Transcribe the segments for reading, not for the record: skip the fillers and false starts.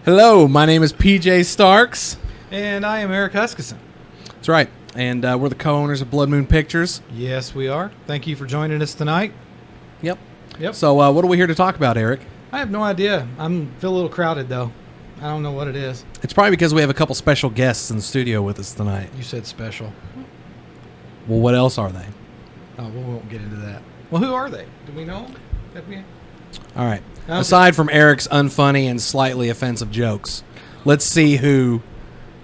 Hello, my name is PJ Starks. And I am Eric Huskisson. That's right. And we're the co-owners of Blood Moon Pictures. Yes, we are. Thank you for joining us tonight. Yep. Yep. So what are we here to talk about, Eric? I have no idea. Feel a little crowded, though. I don't know what it is. It's probably because we have a couple special guests in the studio with us tonight. You said special. Well, what else are they? Oh, we won't get into that. Well, who are they? Do we know? All right. Aside from Eric's unfunny and slightly offensive jokes, let's see who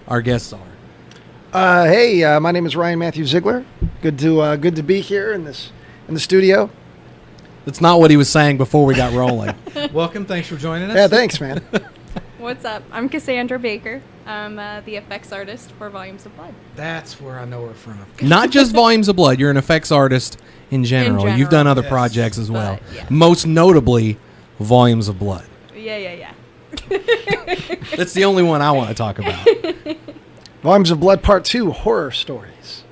our guests are. Hey, my name is Ryan Matthew Ziegler. Good to be here in the studio. That's not what he was saying before we got rolling. Welcome. Thanks for joining us. Yeah, thanks, man. What's up? I'm Cassandra Baker. I'm the effects artist for Volumes of Blood. That's where I know her from. Not just Volumes of Blood. You're an effects artist in general. You've done other projects as well. Yeah. Most notably, Volumes of Blood. Yeah. That's the only one I want to talk about. Volumes of Blood Part 2, Horror Stories.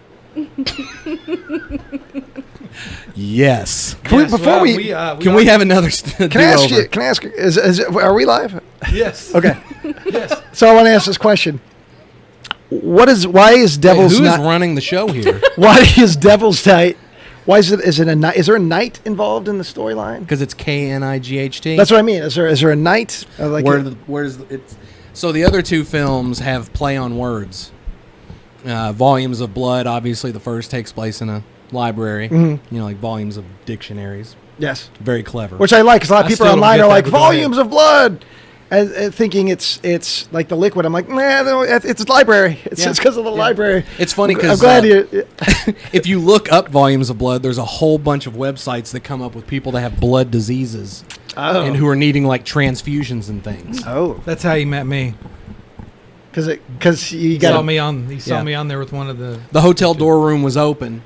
Yes. Can we have another Can I ask you, are we live? Yes. Okay. Yes. So I want to ask this question. Why is Devil's Who is Night running the show here? Why is Devil's Night? Why is it a night? Is there a knight involved in the storyline? Because it's Knight. That's what I mean. Is there a knight? So the other two films have play on words. Volumes of Blood, obviously the first takes place in a library. Mm-hmm. You know, like volumes of dictionaries. Yes. Very clever. Which I like, because a lot of people online are like, that, but Volumes of Blood, and thinking it's like the liquid. I'm like, nah, no, it's a library. It's just because of the library. It's funny because I'm glad you. if you look up Volumes of Blood, there's a whole bunch of websites that come up with people that have blood diseases and who are needing like transfusions and things. Oh, That's how he met me. because you He got saw me on there with one of the hotel door room was open.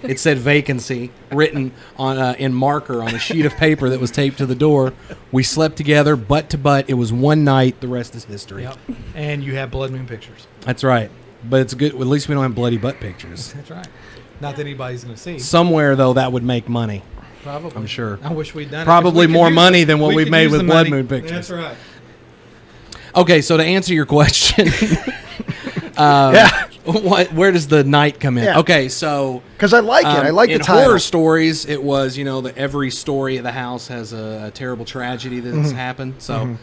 It said vacancy written on in marker on a sheet of paper that was taped to the door. We slept together, butt to butt. It was one night. The rest is history. Yep. And you have Blood Moon Pictures. That's right. But it's good. At least we don't have bloody butt pictures. That's right. Not that anybody's going to see. Somewhere, though, that would make money. Probably. I'm sure. I wish we'd done Probably it. more money than what we've made with Blood Moon Pictures. That's right. Okay, so to answer your question, where does the night come in? Yeah. Okay, so because I like it. I like the in title. horror stories, it was that every story of the house has a terrible tragedy that has happened. So,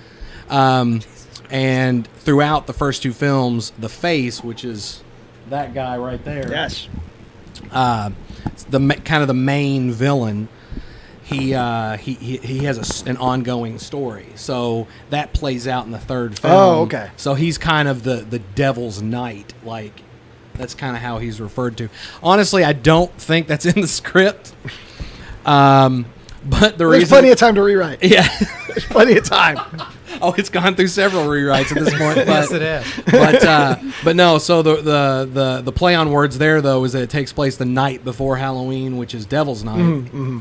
and throughout the first two films, the face, which is that guy right there, Yes. the main villain. He has an ongoing story, so that plays out in the third film. Oh, okay. So he's kind of the devil's knight, like that's kind of how he's referred to. Honestly, I don't think that's in the script, but There's plenty of time to rewrite. Yeah, There's plenty of time. Oh, it's gone through several rewrites at this point. But, Yes, it has. but no. So the play on words there though is that it takes place the night before Halloween, which is Devil's Night. Mm-hmm.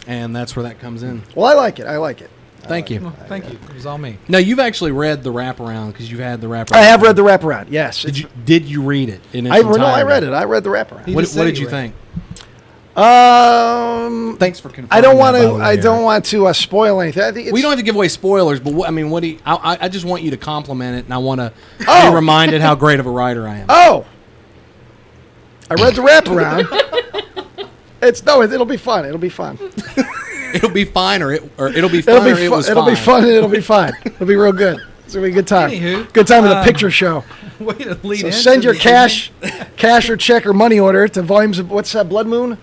And that's where that comes in. Well, I like it. Thank you. Well, thank you. It was all me. No, you've actually read the wraparound because you've had the wraparound. I have read the wraparound. Yes. Did you read it? I read it. I read the wraparound. He What just said did he you read think? Thanks for confirming. I don't want that, by to. the way, I don't Eric. want to spoil anything. I think We don't have to give away spoilers, but what do you? I just want you to compliment it, and I want to Oh. be reminded how great of a writer I am. Oh, I read the wraparound. It'll be fun. It'll be fun. It'll be fine, or it'll be fun, or it was It'll be fun and it'll be fine. It'll be real good. It's gonna be a good time. Anywho, Good time at the picture show. Way to lead So into send your the cash or check or money order to Volumes of what's that? Blood Moon.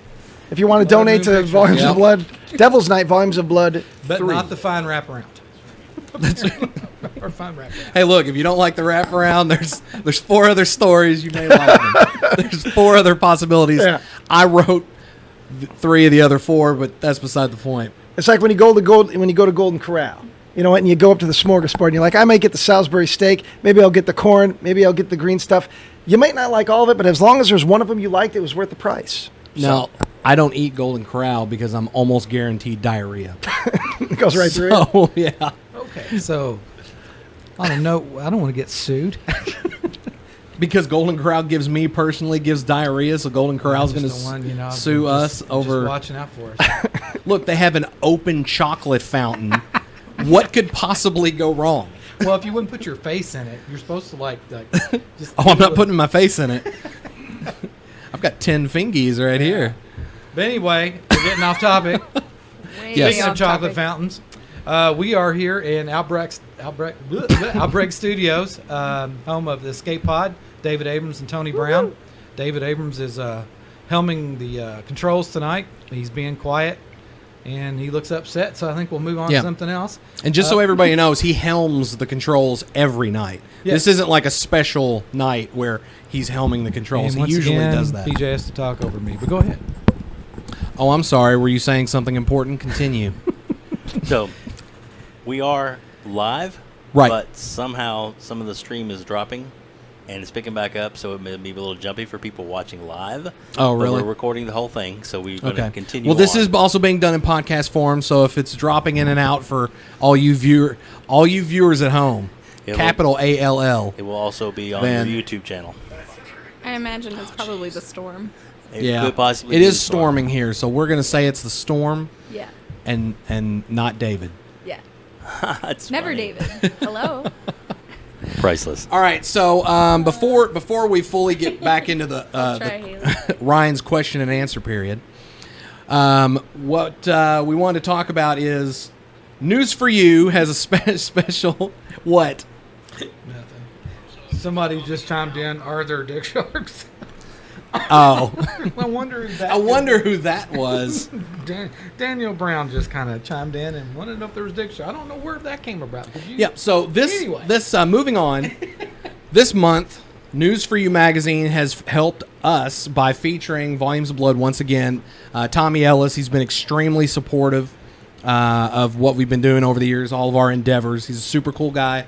If you want to Blood donate Moon to Pictures. Volumes Yep. of Blood, Devil's Night, Volumes of Blood but 3. not the fine wraparound. Or fine wraparound. Hey, look! If you don't like the wraparound, there's 4 other stories you may like. There's 4 other possibilities. Yeah. I wrote 3 of the other 4, but that's beside the point. It's like when you go to Golden Corral. You know what? And you go up to the smorgasbord and you're like, I might get the Salisbury steak. Maybe I'll get the corn. Maybe I'll get the green stuff. You might not like all of it, but as long as there's one of them you liked, it was worth the price. No, I don't eat Golden Corral because I'm almost guaranteed diarrhea. It goes right through it. Oh, yeah. Okay. So, on a note, I don't want to get sued. Because Golden Corral gives diarrhea, so Golden Corral's going to sue us over. Just watching out for us. Look, they have an open chocolate fountain. What could possibly go wrong? Well, if you wouldn't put your face in it, you're supposed to like just. Oh, I'm not putting my face in it. I've got 10 fingies right here. But anyway, we're getting off topic. Yes. Speaking of chocolate fountains, we are here in Outbreak Studios, home of the Escape Pod, David Abrams and Tony Brown. David Abrams is helming the controls tonight. He's being quiet, and he looks upset, so I think we'll move on to something else. And just so everybody knows, he helms the controls every night. Yes. This isn't like a special night where he's helming the controls. And He usually does that. PJ has to talk over me, but go ahead. Oh, I'm sorry. Were you saying something important? Continue. So, we are live, Right. but somehow some of the stream is dropping, and it's picking back up, so it may be a little jumpy for people watching live. Oh, But really? we're recording the whole thing, so we're going to continue Well, this on. is also being done in podcast form, so if it's dropping in and out for all you viewers at home, It will- capital ALL. It will also be on Man. your YouTube channel. I imagine it's probably the storm. It Yeah, could possibly it be is the storm. storming here, so we're going to say it's the storm Yeah. and not David. Yeah. It's Never funny. David. Hello. Priceless. All right, so before we fully get back into the, Try, Haley. Ryan's question and answer period, what we want to talk about is News for You has a special what? Nothing. Somebody just chimed in. Are there dick sharks? Oh, I wonder who that. I wonder who that was. Daniel Brown just kind of chimed in and wanted to know if there was dick sharks. I don't know where that came about. Did you? Yep. So Anyway. moving on, this month, News for You magazine has helped us by featuring Volumes of Blood once again. Tommy Ellis, he's been extremely supportive of what we've been doing over the years, all of our endeavors. He's a super cool guy.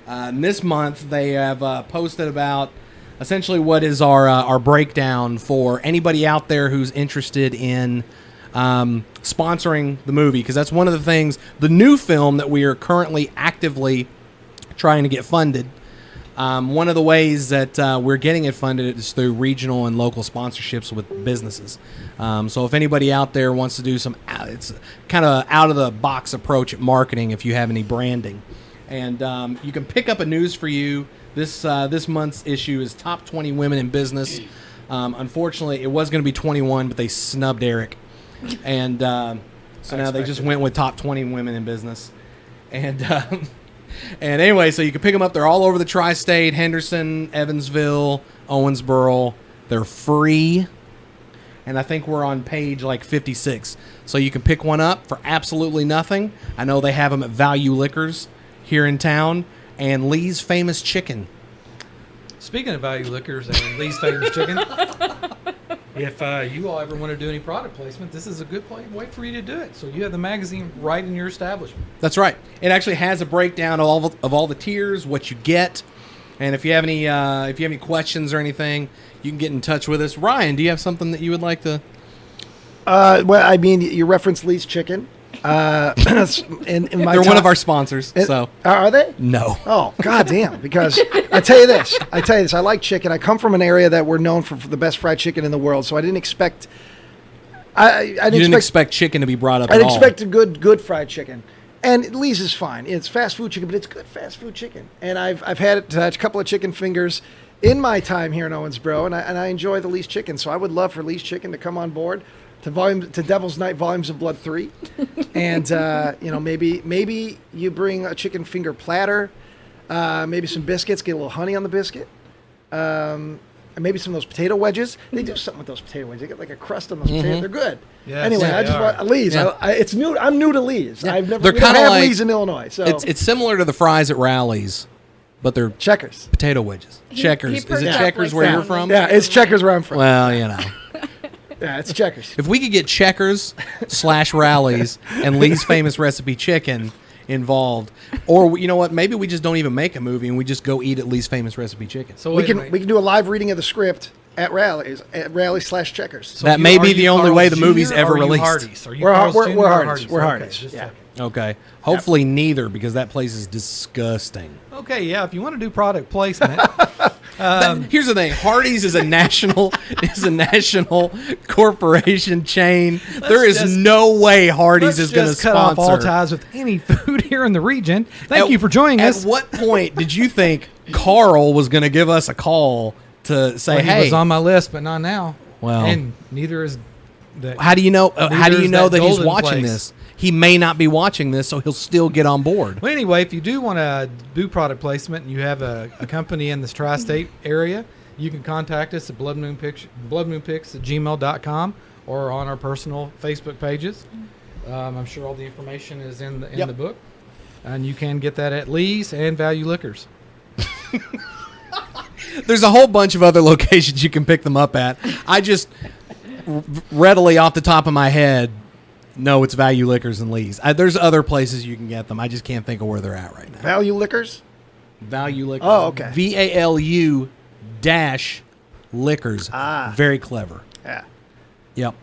And this month, they have posted about essentially what is our breakdown for anybody out there who's interested in sponsoring the movie, because that's one of the things, the new film that we are currently actively trying to get funded. One of the ways that we're getting it funded is through regional and local sponsorships with businesses. So if anybody out there wants to do it's kind of out of the box approach at marketing if you have any branding. And you can pick up a News for You. This month's issue is Top 20 Women in Business. Unfortunately, it was going to be 21, but they snubbed Eric. And so now they just went with Top 20 Women in Business. And and anyway, so you can pick them up. They're all over the tri-state, Henderson, Evansville, Owensboro. They're free. And I think we're on page like 56. So you can pick one up for absolutely nothing. I know they have them at Value Liquors here in town. And Lee's Famous Chicken. Speaking of Value Liquors and Lee's Famous Chicken, if you all ever want to do any product placement, this is a good way for you to do it. So you have the magazine right in your establishment. That's right. It actually has a breakdown of all the tiers, what you get, and if you have any questions or anything, you can get in touch with us. Ryan, do you have something that you would like to? Well, I mean, you referenced Lee's Chicken. In my They're one of our sponsors. So are they? no. Oh, goddamn! Because I tell you this, I like chicken. I come from an area that we're known for the best fried chicken in the world, so I didn't expect. I didn't expect chicken to be brought up. I at didn't all. expect a good fried chicken. And Lee's is fine. It's fast food chicken, but it's good fast food chicken. And I've had a couple of chicken fingers in my time here in Owensboro, and I enjoy the Lee's Chicken. So I would love for Lee's Chicken to come on board to Devil's Night Volumes of Blood 3. And maybe you bring a chicken finger platter, maybe some biscuits, get a little honey on the biscuit. And maybe some of those potato wedges. They do something with those potato wedges. They get like a crust on those potatoes. They're good. Yes, anyway, they I just are. want Lee's. Yeah. It's new. I'm new to Lee's. Yeah. I've never. They're We don't kinda have like- Lee's in Illinois. So It's similar to the fries at Rally's, but they're Checkers. potato wedges. Checkers. he Is it perked up Checkers like where you're that. from? Yeah, it's Checkers where I'm from. Well, you know. Yeah, it's Checkers. If we could get Checkers / Rallies and Lee's Famous Recipe Chicken involved, or you know what, maybe we just don't even make a movie and we just go eat at Lee's Famous Recipe Chicken. So We wait a can minute. we can do a live reading of the script at Rallies /Checkers. So That you- may are be you the only Carl's way the Jr. movie's ever or are you released. Hardee's? Are you We're Carl's Har- we're Jr. or Hardee's. We're Okay, Hardee's. just Yeah. checking. Okay. Hopefully neither, because that place is disgusting. Okay, yeah. If you want to do product placement, Here's the thing: Hardee's is a national corporation chain. There is no way Hardee's is going to cut off all sponsor. ties with any food here in the region. Thank you for joining us. At what point did you think Carl was going to give us a call to say, Well, "Hey"? he was on my list, but not now. Well, and neither is the. how do you know? How do you Neither is know that that he's golden watching place. this? He may not be watching this, so he'll still get on board. Well, anyway, if you do want to do product placement and you have a company in this tri-state area, you can contact us at bloodmoonpics@gmail.com or on our personal Facebook pages. I'm sure all the information is in the book, and you can get that at Lee's and Value Liquors. There's a whole bunch of other locations you can pick them up at. I just readily off the top of my head know it's Value Liquors and Lee's. There's other places you can get them. I just can't think of where they're at right now. Value Liquors? Value Liquors. Oh, okay. VALU dash Liquors. Very clever. Yeah. Yep.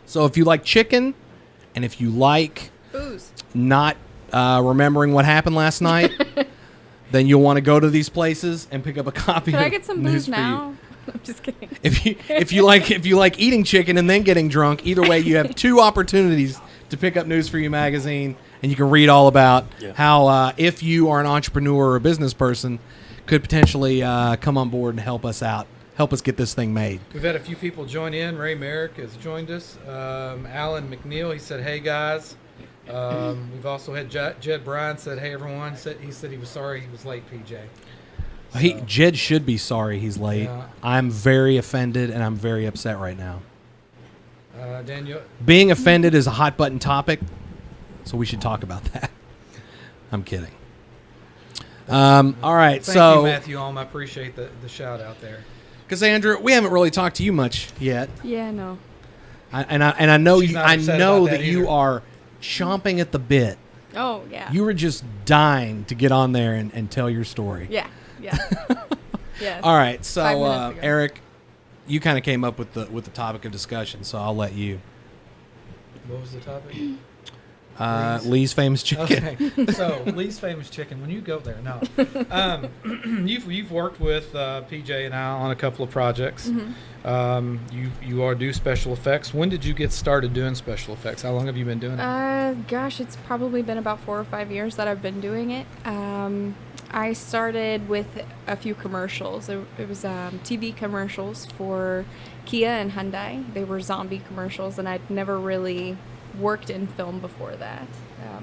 So if you like chicken and if you like Booze. not remembering what happened last night, then you'll want to go to these places and pick up a copy. Can of I get some News booze for You. now? I'm just kidding. If you like eating chicken and then getting drunk, either way you have two opportunities to pick up News for You magazine, and you can read all about how if you are an entrepreneur or a business person, could potentially come on board and help us out, help us get this thing made. We've had a few people join in. Ray Merrick has joined us. Alan McNeil, he said, "Hey guys." We've also had Jed Bryan said, "Hey everyone." He said he was sorry he was late, PJ. Jed should be sorry he's late. Yeah. I'm very offended and I'm very upset right now. Daniel. Being offended is a hot button topic, so we should talk about that. I'm kidding. All right, Thank so you, Matthew Alm. I appreciate the shout out there. Cassandra, we haven't really talked to you much yet. Yeah, no. I know She's you, not I upset know about that that you either. are chomping at the bit. Oh, yeah. You were just dying to get on there and tell your story. Yeah. Yeah. All right, 5 so minutes ago. Eric, you kind of came up with the topic of discussion, so I'll let you. What was the topic? Lee's famous chicken. Okay, so Lee's famous chicken. When you go there, no, you've worked with PJ and I on a couple of projects. Mm-hmm. You do special effects. When did you get started doing special effects? How long have you been doing it? Gosh, it's probably been about 4 or 5 years that I've been doing it. I started with a few commercials. It was TV commercials for Kia and Hyundai. They were zombie commercials, and I'd never really worked in film before that.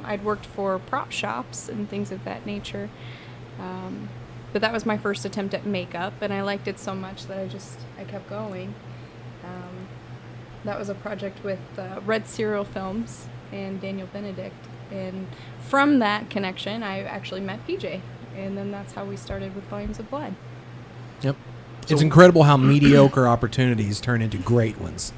I'd worked for prop shops and things of that nature. But that was my first attempt at makeup, and I liked it so much that I kept going. That was a project with Red Serial Films and Daniel Benedict. And from that connection, I actually met PJ. And then that's how we started with Volumes of Blood. Yep. It's incredible how mediocre opportunities turn into great ones.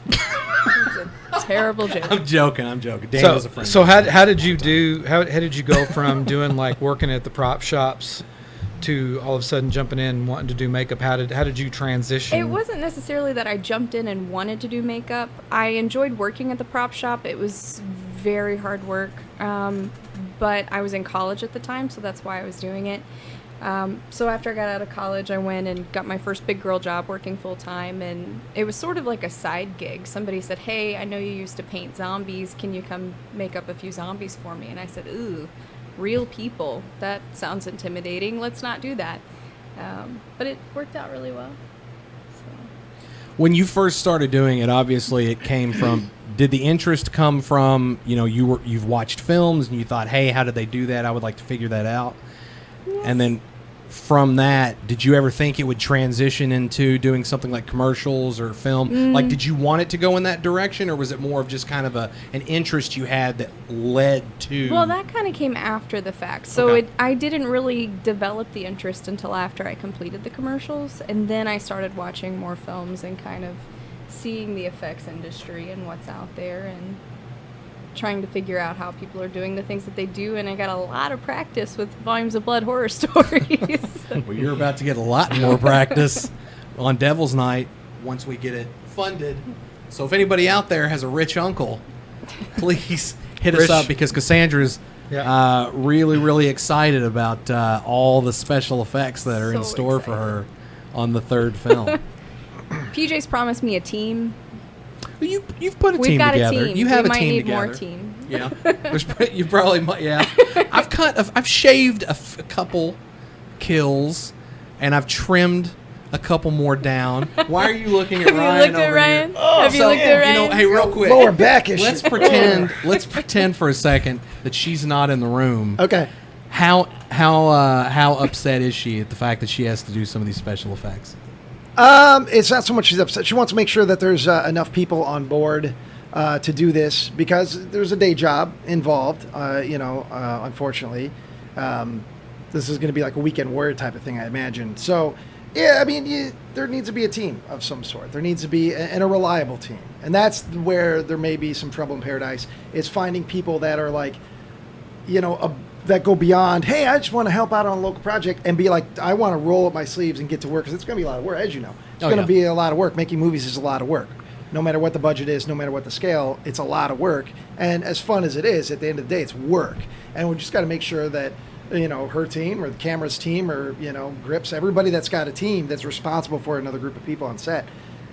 It's a terrible joke. I'm joking. Daniel's a friend. So how did you go from doing like working at the prop shops to all of a sudden jumping in and wanting to do makeup? How did you transition? It wasn't necessarily that I jumped in and wanted to do makeup. I enjoyed working at the prop shop. It was very hard work. But I was in college at the time, so that's why I was doing it. So after I got out of college, I went and got my first big girl job working full time, and it was sort of like a side gig. Somebody said, "Hey, I know you used to paint zombies. Can you come make up a few zombies for me?" And I said, "Ooh, real people. That sounds intimidating. Let's not do that." But it worked out really well. So. When you first started doing it, obviously it came from. Did the interest come from, you've watched films and you thought, hey, how did they do that? I would like to figure that out. Yes. And then from that, did you ever think it would transition into doing something like commercials or film? Like, did you want it to go in that direction, or was it more of just kind of an interest you had that led to? Well, that kind of came after the fact. So Okay. I didn't really develop the interest until after I completed the commercials. And then I started watching more films and kind of seeing the effects industry and what's out there and trying to figure out how people are doing the things that they do. And I got a lot of practice with Volumes of Blood horror stories. Well, you're about to get a lot more practice on Devil's Night once we get it funded. So if anybody out there has a rich uncle, please hit us up, because Cassandra's Yeah. Really, really excited about all the special effects that are in So store for her on the third film. PJ's promised me a team. You've put a We've team got together. a team. You have we a might team need together. more team. Yeah, you probably might. Yeah, I've shaved a couple kills, and I've trimmed a couple more down. Why are you looking at Have Ryan you looked at over Ryan? here? Have you looked at Ryan? You know, hey, real quick, Lower back issue. Let's pretend for a second that she's not in the room. Okay. How upset is she at the fact that she has to do some of these special effects? It's not so much she's upset. She wants to make sure that there's enough people on board to do this because there's a day job involved. Unfortunately, this is going to be like a weekend warrior type of thing, I imagine. So, yeah, I mean, there needs to be a team of some sort. There needs to be a reliable team, and that's where there may be some trouble in paradise. Is finding people that are like, that go beyond, hey, I just want to help out on a local project and be like, I want to roll up my sleeves and get to work because it's going to be a lot of work, as you know. It's going to be a lot of work. Making movies is a lot of work. No matter what the budget is, no matter what the scale, it's a lot of work. And as fun as it is, at the end of the day, it's work. And we just got to make sure that, her team or the camera's team or, Grips, everybody that's got a team that's responsible for another group of people on set,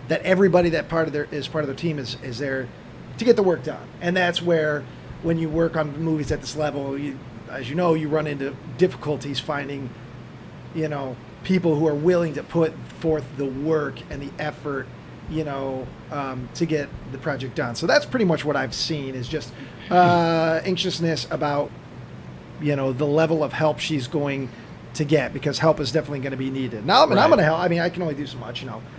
that everybody that is part of their team is there to get the work done. And that's where, when you work on movies at this level, as you know, you run into difficulties finding, people who are willing to put forth the work and the effort, to get the project done. So that's pretty much what I've seen is just anxiousness about, the level of help she's going to get because help is definitely going to be needed. Now, I'm going to help. I mean, I can only do so much, I'm going to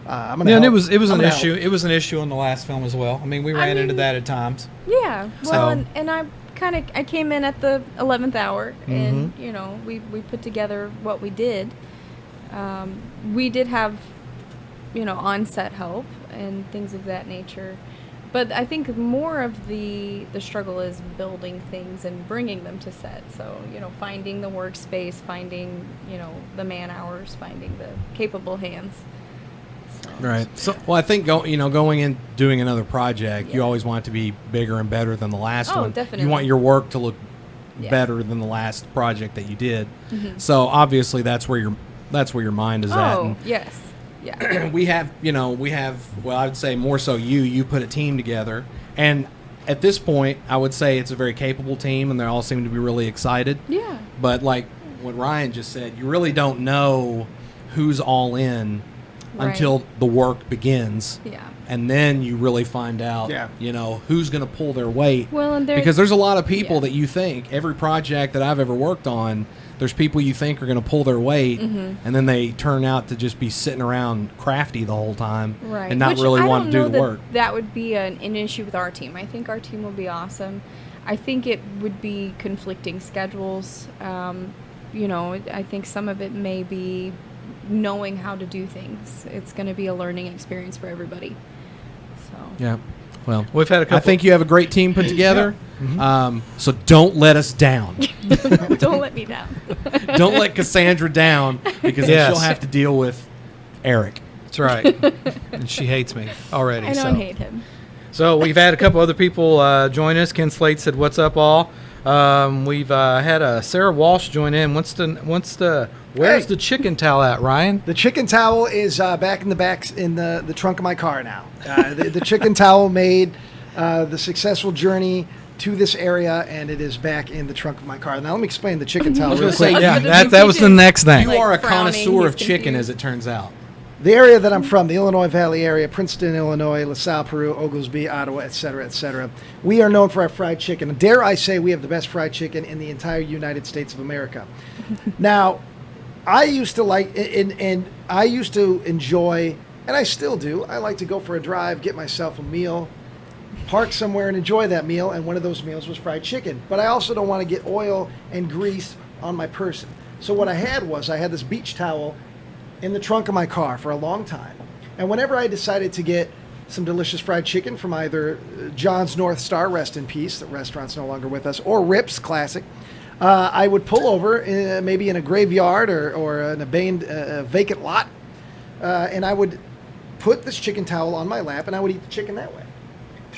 help. And it was I'm an gonna issue. help. It was an issue in the last film as well. I mean, we ran into that at times. Yeah. Well, So- and I came in at the 11th hour, and we put together what we did. We did have, on-set help and things of that nature, but I think more of the struggle is building things and bringing them to set. So finding the workspace, finding the man hours, finding the capable hands. So. Right. Well, I think going in doing another project, you Yeah. always want it to be bigger and better than the last Oh, one. definitely. You want your work to look Yeah. better than the last project that you did. Mhm. So obviously that's where your mind is at. Oh And yes, yeah. we have well, I would say more so you put a team together, and at this point I would say it's a very capable team and they all seem to be really excited. Yeah. But like what Ryan just said, you really don't know who's all in Right. until the work begins. Yeah. And then you really find out, who's going to pull their weight. Well, and because there's a lot of people yeah. that you think, every project that I've ever worked on, there's people you think are going to pull their weight, Mhm. and then they turn out to just be sitting around crafty the whole time Right. and not Which really I want to don't do the know work. That would be an issue with our team. I think our team will be awesome. I think it would be conflicting schedules. I think some of it may be knowing how to do things. It's going to be a learning experience for everybody. So. Yeah. Well, We've had a couple. I think you have a great team put together. So don't let us down. Don't let me down. Don't let Cassandra down because then Yes. she'll have to deal with Eric. That's right. And she hates me already. I don't hate him. So we've had a couple other people join us. Ken Slate said, "What's up, all?" We've had Sarah Walsh join in. Where's Hey. the chicken towel at, Ryan? The chicken towel is back in the trunk of my car now. The chicken towel made the successful journey to this area, and it is back in the trunk of my car. Now let me explain the chicken towel was real gonna quick. say, Yeah, that was the next thing. You are a Like frowning, connoisseur of he's chicken, confused. as it turns out. The area that I'm from, the Illinois Valley area, Princeton, Illinois, LaSalle, Peru, Oglesby, Ottawa, etc., we are known for our fried chicken. Dare I say we have the best fried chicken in the entire United States of America. Now, I used to like, and I used to enjoy, and I still do, I like to go for a drive, get myself a meal, park somewhere and enjoy that meal, and one of those meals was fried chicken. But I also don't want to get oil and grease on my person. So what I had this beach towel in the trunk of my car for a long time. And whenever I decided to get some delicious fried chicken from either John's North Star, rest in peace, the restaurant's no longer with us, or Rips, classic, I would pull over maybe in a graveyard or in a vacant lot, and I would put this chicken towel on my lap and I would eat the chicken that way.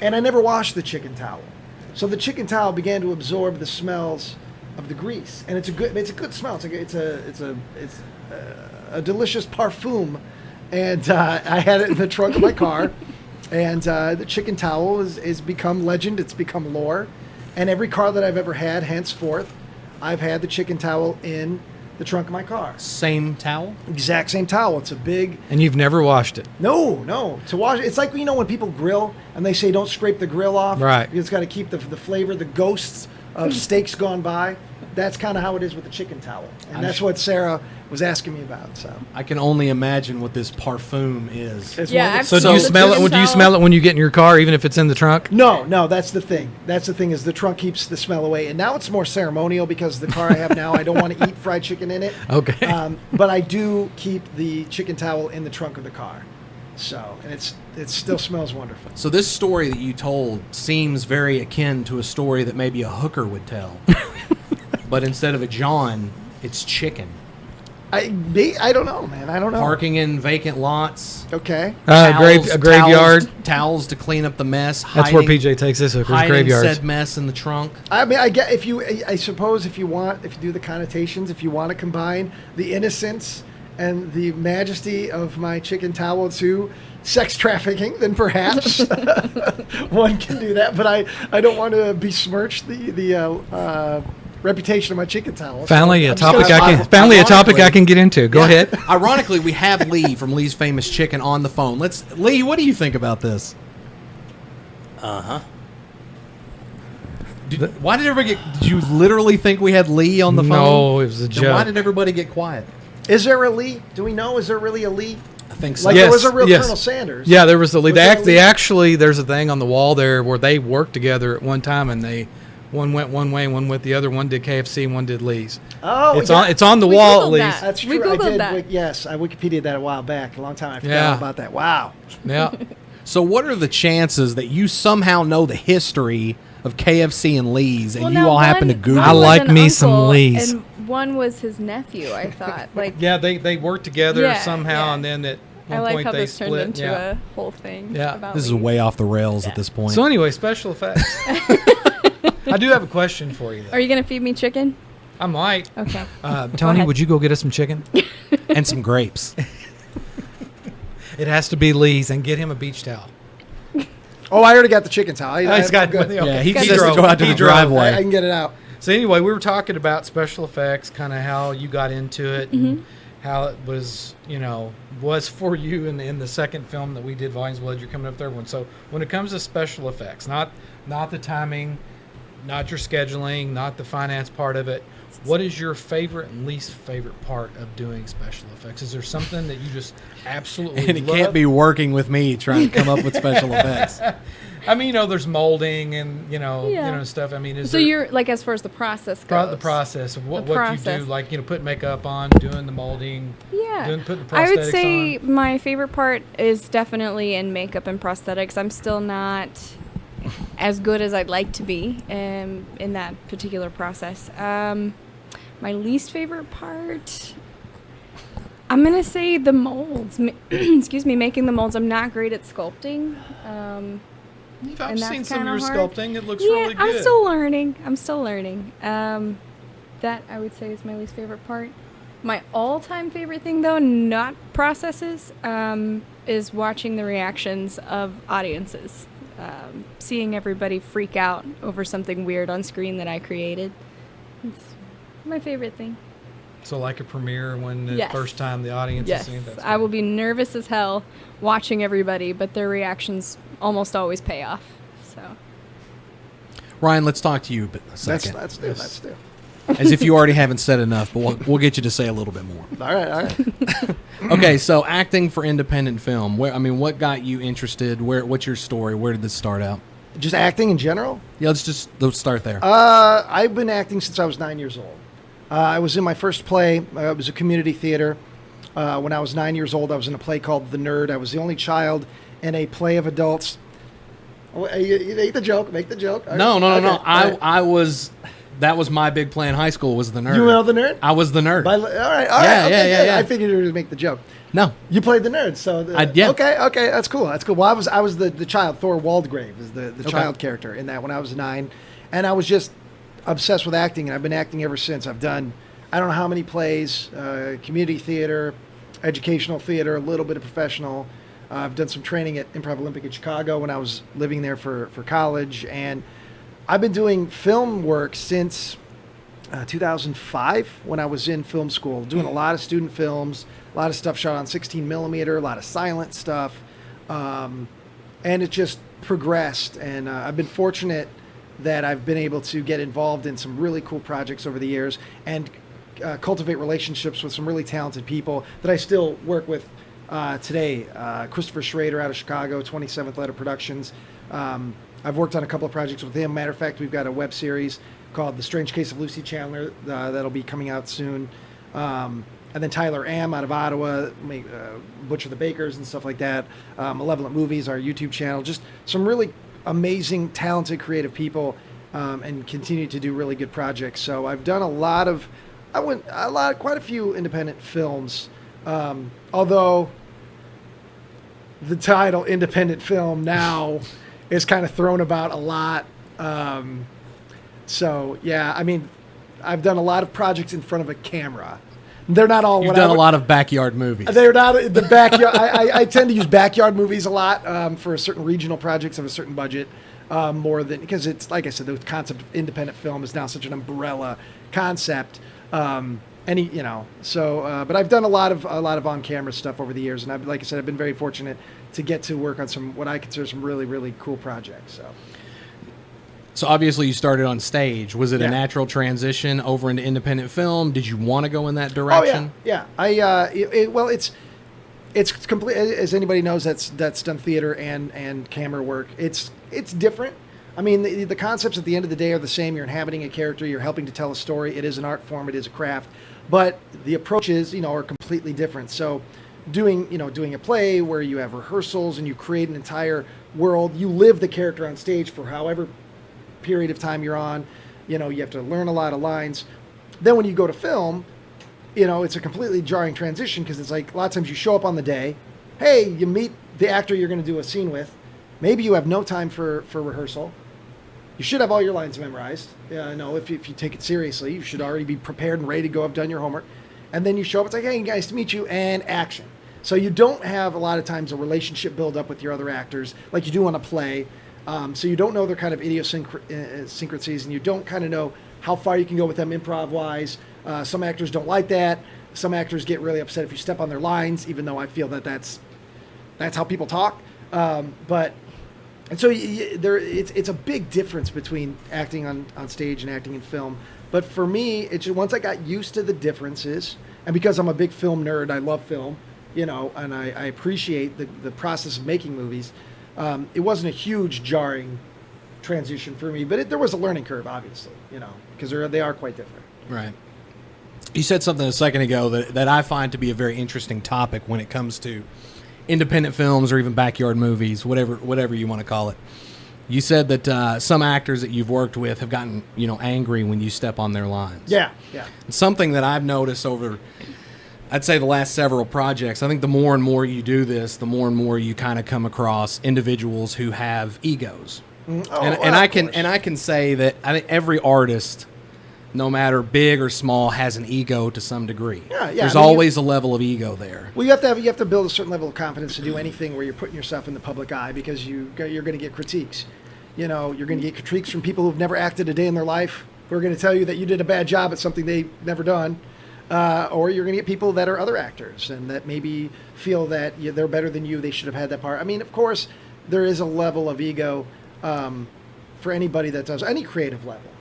And I never washed the chicken towel. So the chicken towel began to absorb the smells of the grease, and it's a good smell. It's a delicious parfum, and I had it in the trunk of my car. And the chicken towel is become legend. It's become lore, and every car that I've ever had henceforth, I've had the chicken towel in the trunk of my car. Same towel? Exact same towel. It's a big. And you've never washed it. No. To wash, it's like when people grill and they say don't scrape the grill off. Right. Because it's got to keep the flavor, the ghosts of steaks gone by. That's kind of how it is with the chicken towel, and that's what Sarah was asking me about. So I can only imagine what this parfum is. it's Yeah, wonderful. I've So do you seen smell the it? Do you chicken smell it when you get in your car, even if it's in the trunk? No, that's the thing. That's the thing is the trunk keeps the smell away, and now it's more ceremonial because the car I have now, I don't want to eat fried chicken in it. Okay. But I do keep the chicken towel in the trunk of the car. So, and it still smells wonderful. So this story that you told seems very akin to a story that maybe a hooker would tell. But instead of a John, it's chicken. I don't know, man. I don't know. Parking in vacant lots. Okay. A graveyard. Towels to clean up the mess. That's where PJ takes his hookers. Hiding Graveyards. said mess in the trunk. I mean, I suppose if you do the connotations, if you want to combine the innocence and the majesty of my chicken towel to sex trafficking, then perhaps one can do that. But I don't want to besmirch the reputation of my chicken towel. Finally, a I'm just topic gonna- I can get into. Go ahead. Ironically, we have Lee from Lee's Famous Chicken on the phone. Lee, what do you think about this? Why did everybody did you literally think we had Lee on the phone? No, it was a Then joke. why did everybody get quiet? Is there a Lee? Do we know? Is there really a Lee? I think so. Like Yes, there was a real yes. Colonel Sanders. Yeah, there was the lead. Was there a lead? Actually, there's a thing on the wall there where they worked together at one time, and one went one way, one went the other. One did KFC, and one did Lee's. Oh, It's yeah. on the We wall at Googled least. that. That's We true. I Googled did. that. Yes, I Wikipedia'd that a while back, a long time. I forgot Yeah. all about that. Wow. Yeah. So what are the chances that you somehow know the history of KFC and Lee's and Well, you now all happen to one- Google I one it? was like an me some uncle, Lee's. And one was his nephew, I thought. Like, Yeah, they worked together Yeah, somehow, yeah. and then at one I like point how they this split. turned into yeah. a whole thing. Yeah. About This is Lee's. way off the rails at this point. So anyway, special effects. I do have a question for you, though. Are you gonna feed me chicken? I might. Okay. Tony, ahead. would you go get us some chicken? and some grapes. It has to be Lee's, and get him a beach towel. Oh, I already got the chicken towel. He's got good. okay. Yeah, he Got just the- has to go out to He the drove. driveway. I can get it out. So anyway, we were talking about special effects, kind of how you got into it, Mm-hmm. and how it was, was for you in the second film that we did, Volumes of Blood. You're coming up third one. So when it comes to special effects, not the timing, not your scheduling, not the finance part of it, what is your favorite and least favorite part of doing special effects? Is there something that you just absolutely And it love? can't be working with me trying to come up with special effects. I mean, there's molding and Yeah. stuff. I mean, is So there you're like, as far as the process goes. the process of what The you process. do, like put makeup on, doing the molding, Yeah. putting the prosthetics I would say on. my favorite part is definitely in makeup and prosthetics. I'm still not as good as I'd like to be in that particular process. My least favorite part, I'm going to say the molds. Excuse me, making the molds. I'm not great at sculpting. I've and seen that's some of kinda your hard. sculpting. It looks Yeah, really good. I'm still learning. That I would say is my least favorite part. My all-time favorite thing, though, not processes, is watching the reactions of audiences. Seeing everybody freak out over something weird on screen that I created. It's my favorite thing. So like a premiere when the Yes. first time the audience Yes, is seeing that. I will be nervous as hell watching everybody, but their reactions almost always pay off. So. Ryan, let's talk to you a second. That's do. That's do. As if you already haven't said enough, but we'll get you to say a little bit more. All right. Okay, so acting for independent film. What got you interested? What's your story? Where did this start out? Just acting in general. Yeah, let's start there. I've been acting since I was 9 years old. I was in my first play. It was a community theater. When I was 9 years old, I was in a play called The Nerd. I was the only child in a play of adults. Oh, you make the joke. Make the joke. No. Okay, all right. I was. That was my big play in high school. Was the nerd. You know The Nerd? I was the nerd. All right. Yeah, Okay, yeah. I figured you were going to make the joke. No. You played the nerd, so yeah. Okay, that's cool. Well, I was the child. Thor Waldgrave is the child character in that when I was 9, and I was just obsessed with acting, and I've been acting ever since. I've done I don't know how many plays, community theater, educational theater, a little bit of professional. I've done some training at Improv Olympic in Chicago when I was living there for college, and I've been doing film work since 2005 when I was in film school, doing a lot of student films, a lot of stuff shot on 16 millimeter, a lot of silent stuff, and it just progressed. And I've been fortunate that I've been able to get involved in some really cool projects over the years and cultivate relationships with some really talented people that I still work with today. Christopher Schrader out of Chicago, 27th Letter Productions. I've worked on a couple of projects with him. Matter of fact, we've got a web series called The Strange Case of Lucy Chandler that'll be coming out soon. And then Tyler Am out of Ottawa, Butcher the Bakers and stuff like that. Malevolent Movies, our YouTube channel. Just some really amazing, talented, creative people, and continue to do really good projects. So I've done quite a few independent films. Although the title independent film now is kind of thrown about a lot. So yeah, I mean, I've done a lot of projects in front of a camera. They're not all. You've done a lot of backyard movies. They're not the backyard. I tend to use backyard movies a lot for certain regional projects of a certain budget, more than because it's like I said, the concept of independent film is now such an umbrella concept. But I've done a lot of on-camera stuff over the years, and like I said, I've been very fortunate to get to work on some what I consider some really, really cool projects. So obviously you started on stage. Was it Yeah. a natural transition over into independent film? Did you want to go in that direction? Oh yeah. It's complete. As anybody knows, that's done theater and camera work. It's different. I mean, the concepts at the end of the day are the same. You're inhabiting a character. You're helping to tell a story. It is an art form. It is a craft. But the approaches, are completely different. So doing a play where you have rehearsals and you create an entire world, you live the character on stage for however period of time you're on, you have to learn a lot of lines. Then when you go to film, it's a completely jarring transition because it's like a lot of times you show up on the day, hey, you meet the actor you're going to do a scene with. Maybe you have no time for rehearsal. You should have all your lines memorized. If you take it seriously, you should already be prepared and ready to go. Have done your homework. And then you show up, it's like, hey, nice to meet you, and action. So you don't have a lot of times a relationship build up with your other actors like you do on a play. So you don't know their kind of idiosyncrasies, and you don't kind of know how far you can go with them improv-wise. Some actors don't like that. Some actors get really upset if you step on their lines, even though I feel that's how people talk. It's a big difference between acting on stage and acting in film. But for me, it's just, once I got used to the differences, and because I'm a big film nerd, I love film, and I appreciate the process of making movies. It wasn't a huge jarring transition for me, but there was a learning curve, obviously, because they are quite different. Right. You said something a second ago that I find to be a very interesting topic when it comes to independent films or even backyard movies, whatever you want to call it. You said that some actors that you've worked with have gotten angry when you step on their lines. Yeah. Something that I've noticed over, I'd say, the last several projects. I think the more and more you do this, the more and more you kind of come across individuals who have egos. I can say that I think every artist, no matter big or small, has an ego to some degree. Yeah. There's always a level of ego there. Well, you have to build a certain level of confidence to do anything where you're putting yourself in the public eye, because you're going to get critiques. You're going to get critiques from people who've never acted a day in their life, who are going to tell you that you did a bad job at something they've never done. Or you're going to get people that are other actors and that maybe feel that they're better than you, they should have had that part. I mean, of course, there is a level of ego for anybody that does any creative level,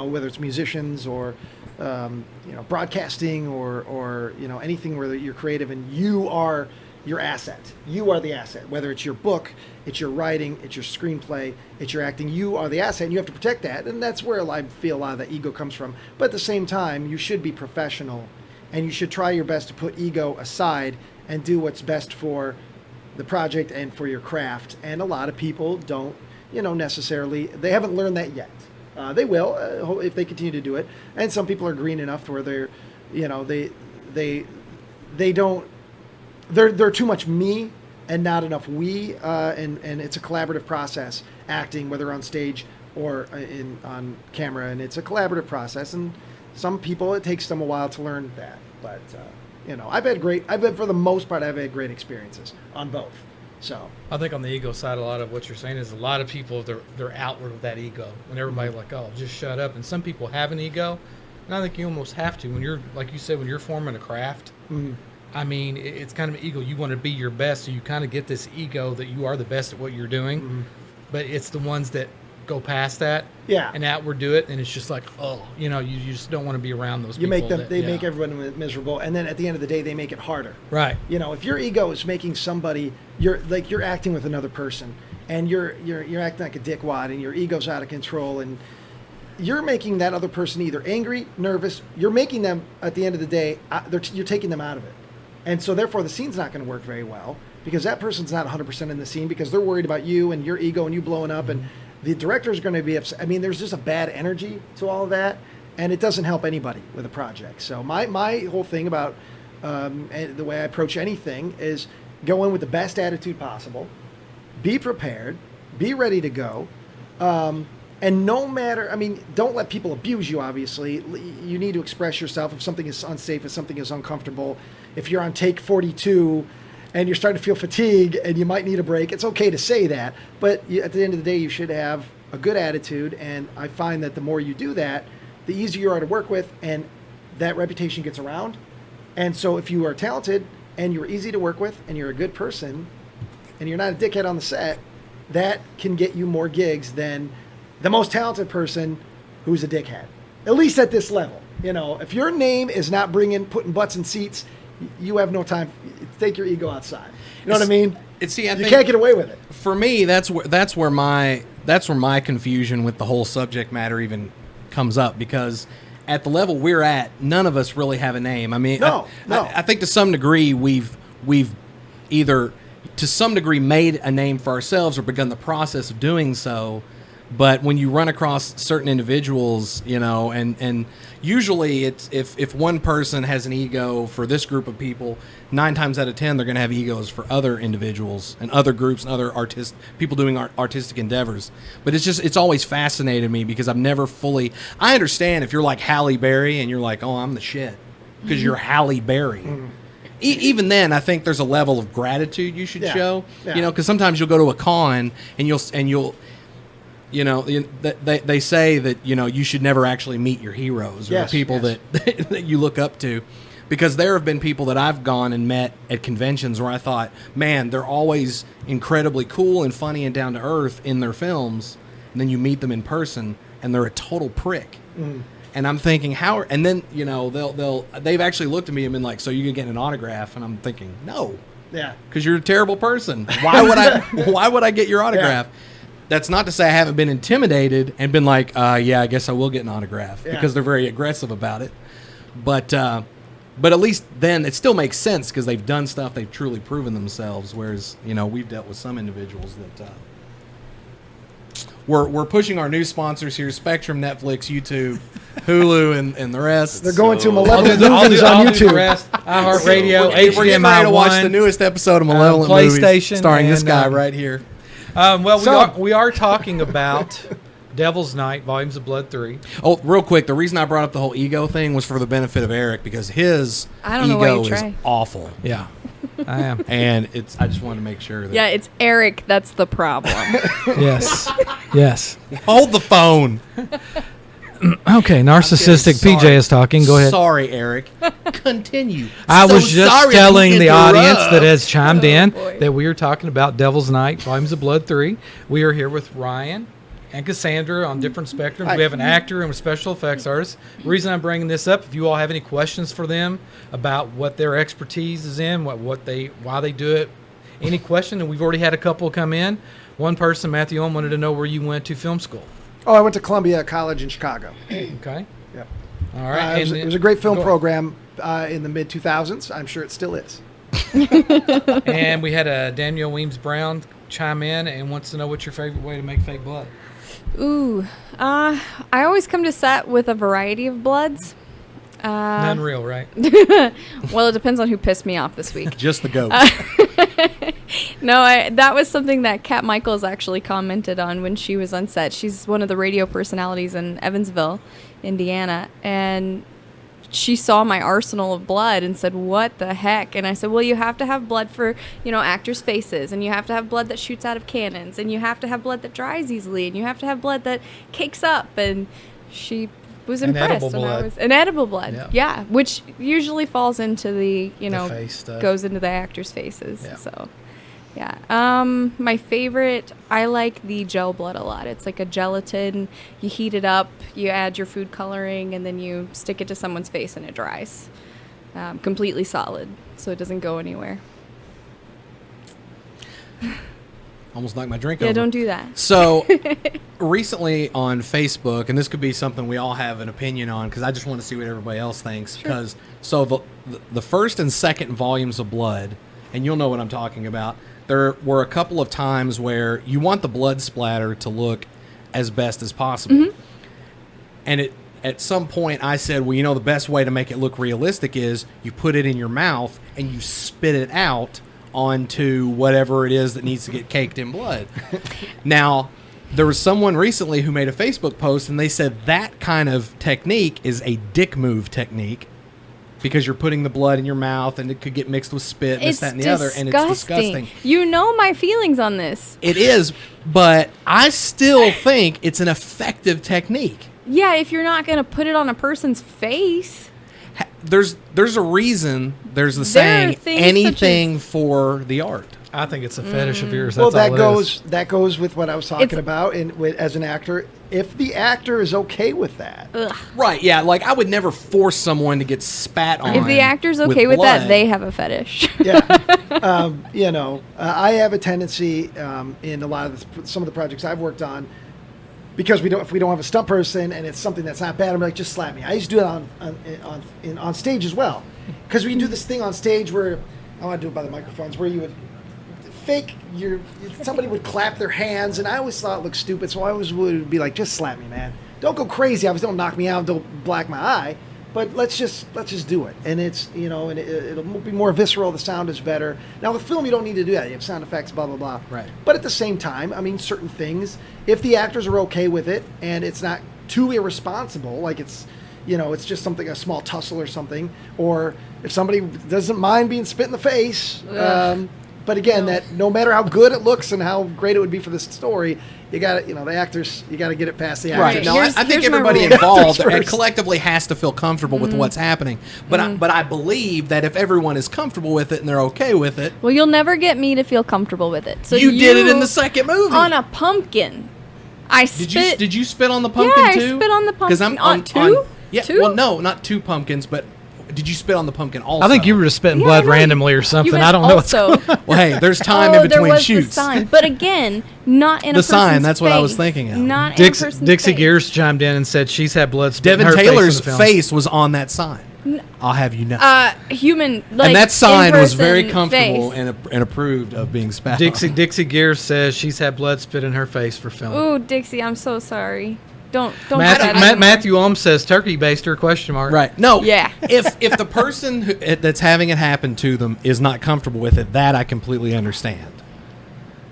whether it's musicians or, broadcasting or anything where you're creative and you are your asset. You are the asset, whether it's your book, it's your writing, it's your screenplay, it's your acting. You are the asset, and you have to protect that. And that's where I feel a lot of that ego comes from. But at the same time, you should be professional, and you should try your best to put ego aside and do what's best for the project and for your craft. And a lot of people don't, necessarily, they haven't learned that yet. They will if they continue to do it. And some people are green enough where they're, they don't they're too much me and not enough we, and it's a collaborative process, acting, whether on stage or on camera, and it's a collaborative process, and some people, it takes them a while to learn that, but for the most part, I've had great experiences on both. So I think on the ego side, a lot of what you're saying is a lot of people, they're outward with that ego, and everybody's like, oh, just shut up. And some people have an ego, and I think you almost have to when you're, like you said, when you're forming a craft. I mean, it's kind of an ego. You want to be your best, so you kind of get this ego that you are the best at what you're doing. But it's the ones that go past that, and outward do it, and it's just like, oh, you just don't want to be around those people. They make everyone miserable, and then at the end of the day, they make it harder. Right. If your ego is making somebody, you're acting with another person, and you're acting like a dickwad, and your ego's out of control, and you're making that other person either angry, nervous. You're making them, at the end of the day, you're taking them out of it. And so therefore the scene's not going to work very well because that person's not 100% in the scene because they're worried about you and your ego and you blowing up, and the director's going to be upset. I mean, there's just a bad energy to all of that, and it doesn't help anybody with a project. So my whole thing about the way I approach anything is go in with the best attitude possible, be prepared, be ready to go, and no matter, don't let people abuse you, obviously. You need to express yourself. If something is unsafe, if something is uncomfortable, if you're on take 42 and you're starting to feel fatigue and you might need a break, it's okay to say that. But at the end of the day, you should have a good attitude. And I find that the more you do that, the easier you are to work with, and that reputation gets around. And so if you are talented and you're easy to work with and you're a good person and you're not a dickhead on the set, that can get you more gigs than the most talented person who's a dickhead, at least at this level. If your name is not putting butts in seats, you have no time. Take your ego outside. You know what I mean? I think can't get away with it. For me, that's where my confusion with the whole subject matter even comes up, because at the level we're at, none of us really have a name. No. I think to some degree we've either to some degree made a name for ourselves or begun the process of doing so. But when you run across certain individuals, and usually it's if one person has an ego for this group of people, 9 times out of 10 they're going to have egos for other individuals and other groups and other people doing artistic endeavors. But it's always fascinated me because I've never fully. I understand if you're like Halle Berry and you're like, oh, I'm the shit because you're Halle Berry. Even then, I think there's a level of gratitude you should show. Because sometimes you'll go to a con and you'll. They say that you should never actually meet your heroes or the people that you look up to, because there have been people that I've gone and met at conventions where I thought, man, they're always incredibly cool and funny and down to earth in their films, and then you meet them in person and they're a total prick. And I'm thinking, how? And then they've actually looked at me and been like, so you can get an autograph? And I'm thinking, no, because you're a terrible person. Why would I get your autograph? That's not to say I haven't been intimidated and been like, I guess I will get an autograph, because they're very aggressive about it. But at least then it still makes sense because they've done stuff, they've truly proven themselves. Whereas we've dealt with some individuals that we're pushing our new sponsors here: Spectrum, Netflix, YouTube, Hulu, and the rest. They're going to I'll Malevolent do Movies on the YouTube. rest. iHeartRadio, We're getting ready to watch the HDMI1, newest episode of Malevolent PlayStation, Movies, starring this and, guy right here. We are talking about Devil's Night, Volumes of Blood 3. Oh, real quick, the reason I brought up the whole ego thing was for the benefit of Eric, because his ego is awful. Yeah, I am. And I just wanted to make sure that... Yeah, it's Eric that's the problem. Yes. Hold the phone. Okay, narcissistic PJ is talking. Go ahead. Sorry, Eric. Continue. I was just telling the audience that has chimed in boy. that we are talking about Devil's Night, Volumes of Blood 3. We are here with Ryan and Cassandra on different spectrums. We have an actor and a special effects artist. The reason I'm bringing this up, if you all have any questions for them about what their expertise is in, why they do it, any question, and we've already had a couple come in. One person, Matthew Owen, wanted to know where you went to film school. Oh, I went to Columbia College in Chicago. Okay. Yep. All right. It was a great film program in the mid-2000s. I'm sure it still is. And we had Daniel Weems-Brown chime in and wants to know what's your favorite way to make fake blood. Ooh, I always come to set with a variety of bloods. None real, right? Well, it depends on who pissed me off this week. Just the goat. No, that was something that Kat Michaels actually commented on when she was on set. She's one of the radio personalities in Evansville, Indiana, and she saw my arsenal of blood and said, "What the heck?" And I said, "Well, you have to have blood for, actors' faces, and you have to have blood that shoots out of cannons, and you have to have blood that dries easily, and you have to have blood that cakes up." And she was impressed. Edible blood. An edible blood, Yeah. yeah, which usually falls into the, The face stuff. goes into the actors' faces. Yeah. So, yeah. My favorite, I like the gel blood a lot. It's like a gelatin. You heat it up, you add your food coloring, and then you stick it to someone's face and it dries. Completely solid, so it doesn't go anywhere. Almost knocked my drink Yeah, over. don't do that. So, recently on Facebook, and this could be something we all have an opinion on, because I just want to see what everybody else thinks. Because the first and second volumes of Blood, and you'll know what I'm talking about. There were a couple of times where you want the blood splatter to look as best as possible, and at some point I said, well, the best way to make it look realistic is you put it in your mouth and you spit it out onto whatever it is that needs to get caked in blood. Now, there was someone recently who made a Facebook post and they said that kind of technique is a dick move technique because you're putting the blood in your mouth and it could get mixed with spit, this, that, and the other, and it's disgusting. You know my feelings on this. It is, but I still think it's an effective technique. Yeah, if you're not going to put it on a person's face. There's a reason there's the There are saying things anything for the art. I think it's a fetish of yours. Well, That's all it is. that goes with what I was talking It's- about. And as an actor, if the actor is okay with that, Ugh. Right, yeah, like I would never force someone to get spat on. If the actor's okay with blood. that, they have a fetish. yeah, I have a tendency in a lot of some of the projects I've worked on, because if we don't have a stunt person and it's something that's not bad, I'm like, just slap me. I used to do it on stage as well, because we do this thing on stage where I want to do it by the microphones, where you would fake somebody would clap their hands, and I always thought it looked stupid, so I always would be like, just slap me, man. Don't go crazy. Obviously, don't knock me out. Don't black my eye. But let's just do it, and it's and it'll be more visceral. The sound is better. Now with film, you don't need to do that. You have sound effects, blah blah blah. Right. But at the same time, I mean, certain things, if the actors are okay with it, and it's not too irresponsible, like it's just something, a small tussle or something, or if somebody doesn't mind being spit in the face. But again, that no matter how good it looks and how great it would be for the story, you got to, the actors, you got to get it past the actors. Right. No, I think here's my everybody rule. involved Actors first. collectively has to feel comfortable with what's happening. But I believe that if everyone is comfortable with it and they're okay with it, Well, you'll never get me to feel comfortable with it. So you did it in the second movie. on a pumpkin. I spit. Did you spit on the pumpkin Yeah, I too? spit on the 'Cause pumpkin. On two? Yeah. Two? Well, no, not two pumpkins, but did you spit on the pumpkin also? I think you were just spitting Yeah, blood I know. randomly or You something. meant I don't know. Also, Well, hey, there's time in there between was shoots. the sign, but again, not in The a person's sign, that's what I was face. thinking of. Not in a person's Dixie face. Gears chimed in and said she's had blood spit in Devin her Taylor's face in the film. face was on that sign. I'll have you know. Human, like, and that sign was very in-person comfortable face. and approved of being spat on. Dixie Gears says she's had blood spit in her face for film. Ooh, Dixie, I'm so sorry. Don't Matthew, do that anymore. Matthew Ohm says turkey baster question mark. Right. No. Yeah. If the person that's having it happen to them is not comfortable with it, that I completely understand.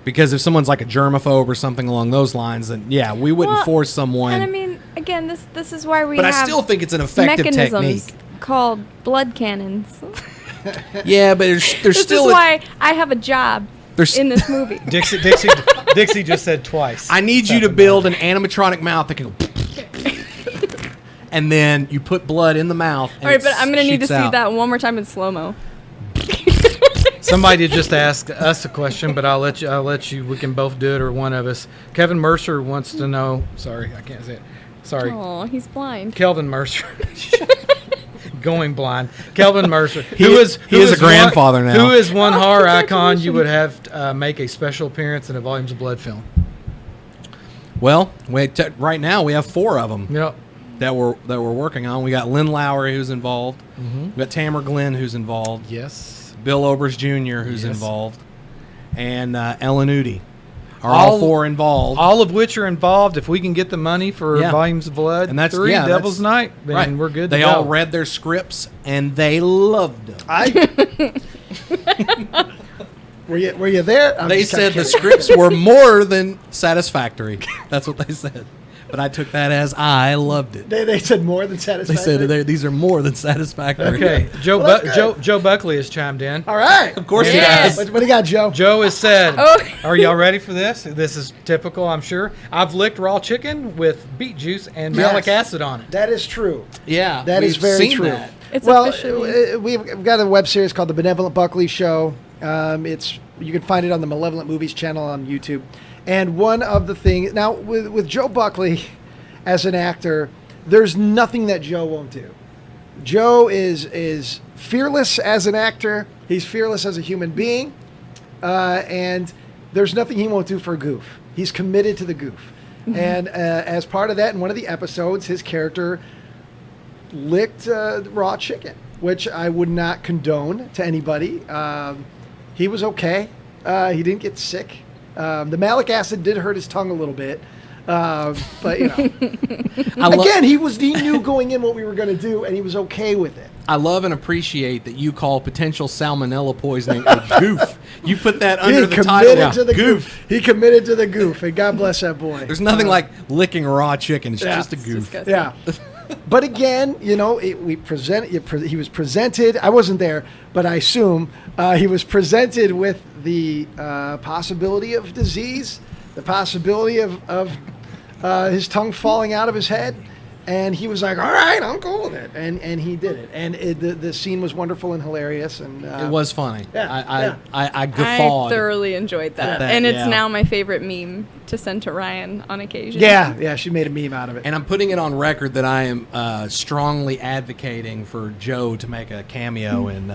Because if someone's like a germaphobe or something along those lines, then yeah, we wouldn't Well, force someone. And I mean, again, this is why we but have I still think it's an effective mechanisms technique. called blood cannons. Yeah, but there's This still. is why I have a job There's- in this movie. Dixie just said twice. I need you to build an animatronic mouth that can go. And then you put blood in the mouth. And All right, but I'm gonna need to shoots see out. that one more time in slow mo. Somebody did just ask us a question, but I'll let you. We can both do it, or one of us. Kevin Mercer wants to know. Sorry, I can't say it. Sorry, Oh, he's blind. Kelvin Mercer. Going blind. Kelvin Mercer. He is a grandfather now. Who is one horror icon congratulations. you would have make a special appearance in a Volumes of Blood film? Well, right now we have 4 of them. Yep. That we're working on. We got Lynn Lowry who's involved. We got Tamara Glenn who's involved. Yes. Bill Oberst Jr. who's Yes. involved, and Ellen Udy. are all four involved. All of which are involved. If we can get the money for Yeah. Volumes of Blood, And that's- 3, yeah, Devil's that's- Night, then right. we're good They to go. all read their scripts and they loved them. Were you there? I'm They just kinda said the kidding. scripts were more than satisfactory. That's what they said. But I took that as I loved it. They said more than They satisfactory. said these are more than satisfactory. Okay, Well, that's good. Joe Buckley has chimed in. All right. Of course he Yes. does. What do you got, Joe? Joe has said, Oh. are y'all ready for this? This is typical, I'm sure. I've licked raw chicken with beet juice and malic Yes. acid on it. That is true. Yeah, That is we've very seen true. that. It's well, officially- we've got a web series called The Benevolent Buckley Show. You can find it on the Malevolent Movies channel on YouTube. And one of the things now with Joe Buckley as an actor, there's nothing that Joe won't do. Joe is fearless as an actor. He's fearless as a human being, and there's nothing he won't do for a goof. He's committed to the goof. And as part of that, in one of the episodes, his character licked raw chicken, which I would not condone to anybody. He was okay. He didn't get sick. The malic acid did hurt his tongue a little bit. But, you know. Again, he knew going in what we were going to do, and he was okay with it. I love and appreciate that you call potential salmonella poisoning a goof. You put that under the title. Committed to the goof. He committed to the goof, and God bless that boy. There's nothing like licking raw chicken. It's Yeah. just a It's goof. disgusting. Yeah. But again, you know, he was presented. I wasn't there, but I assume he was presented with the possibility of disease, the possibility of his tongue falling out of his head, and he was like, "All right, I'm cool with it," and he did it. And the scene was wonderful and hilarious, and It was funny. Yeah, I I guffawed. thoroughly enjoyed that. That, And it's yeah. now my favorite meme to send to Ryan on occasion. yeah. She made a meme out of it. And I'm putting it on record that I am strongly advocating for Joe to make a cameo in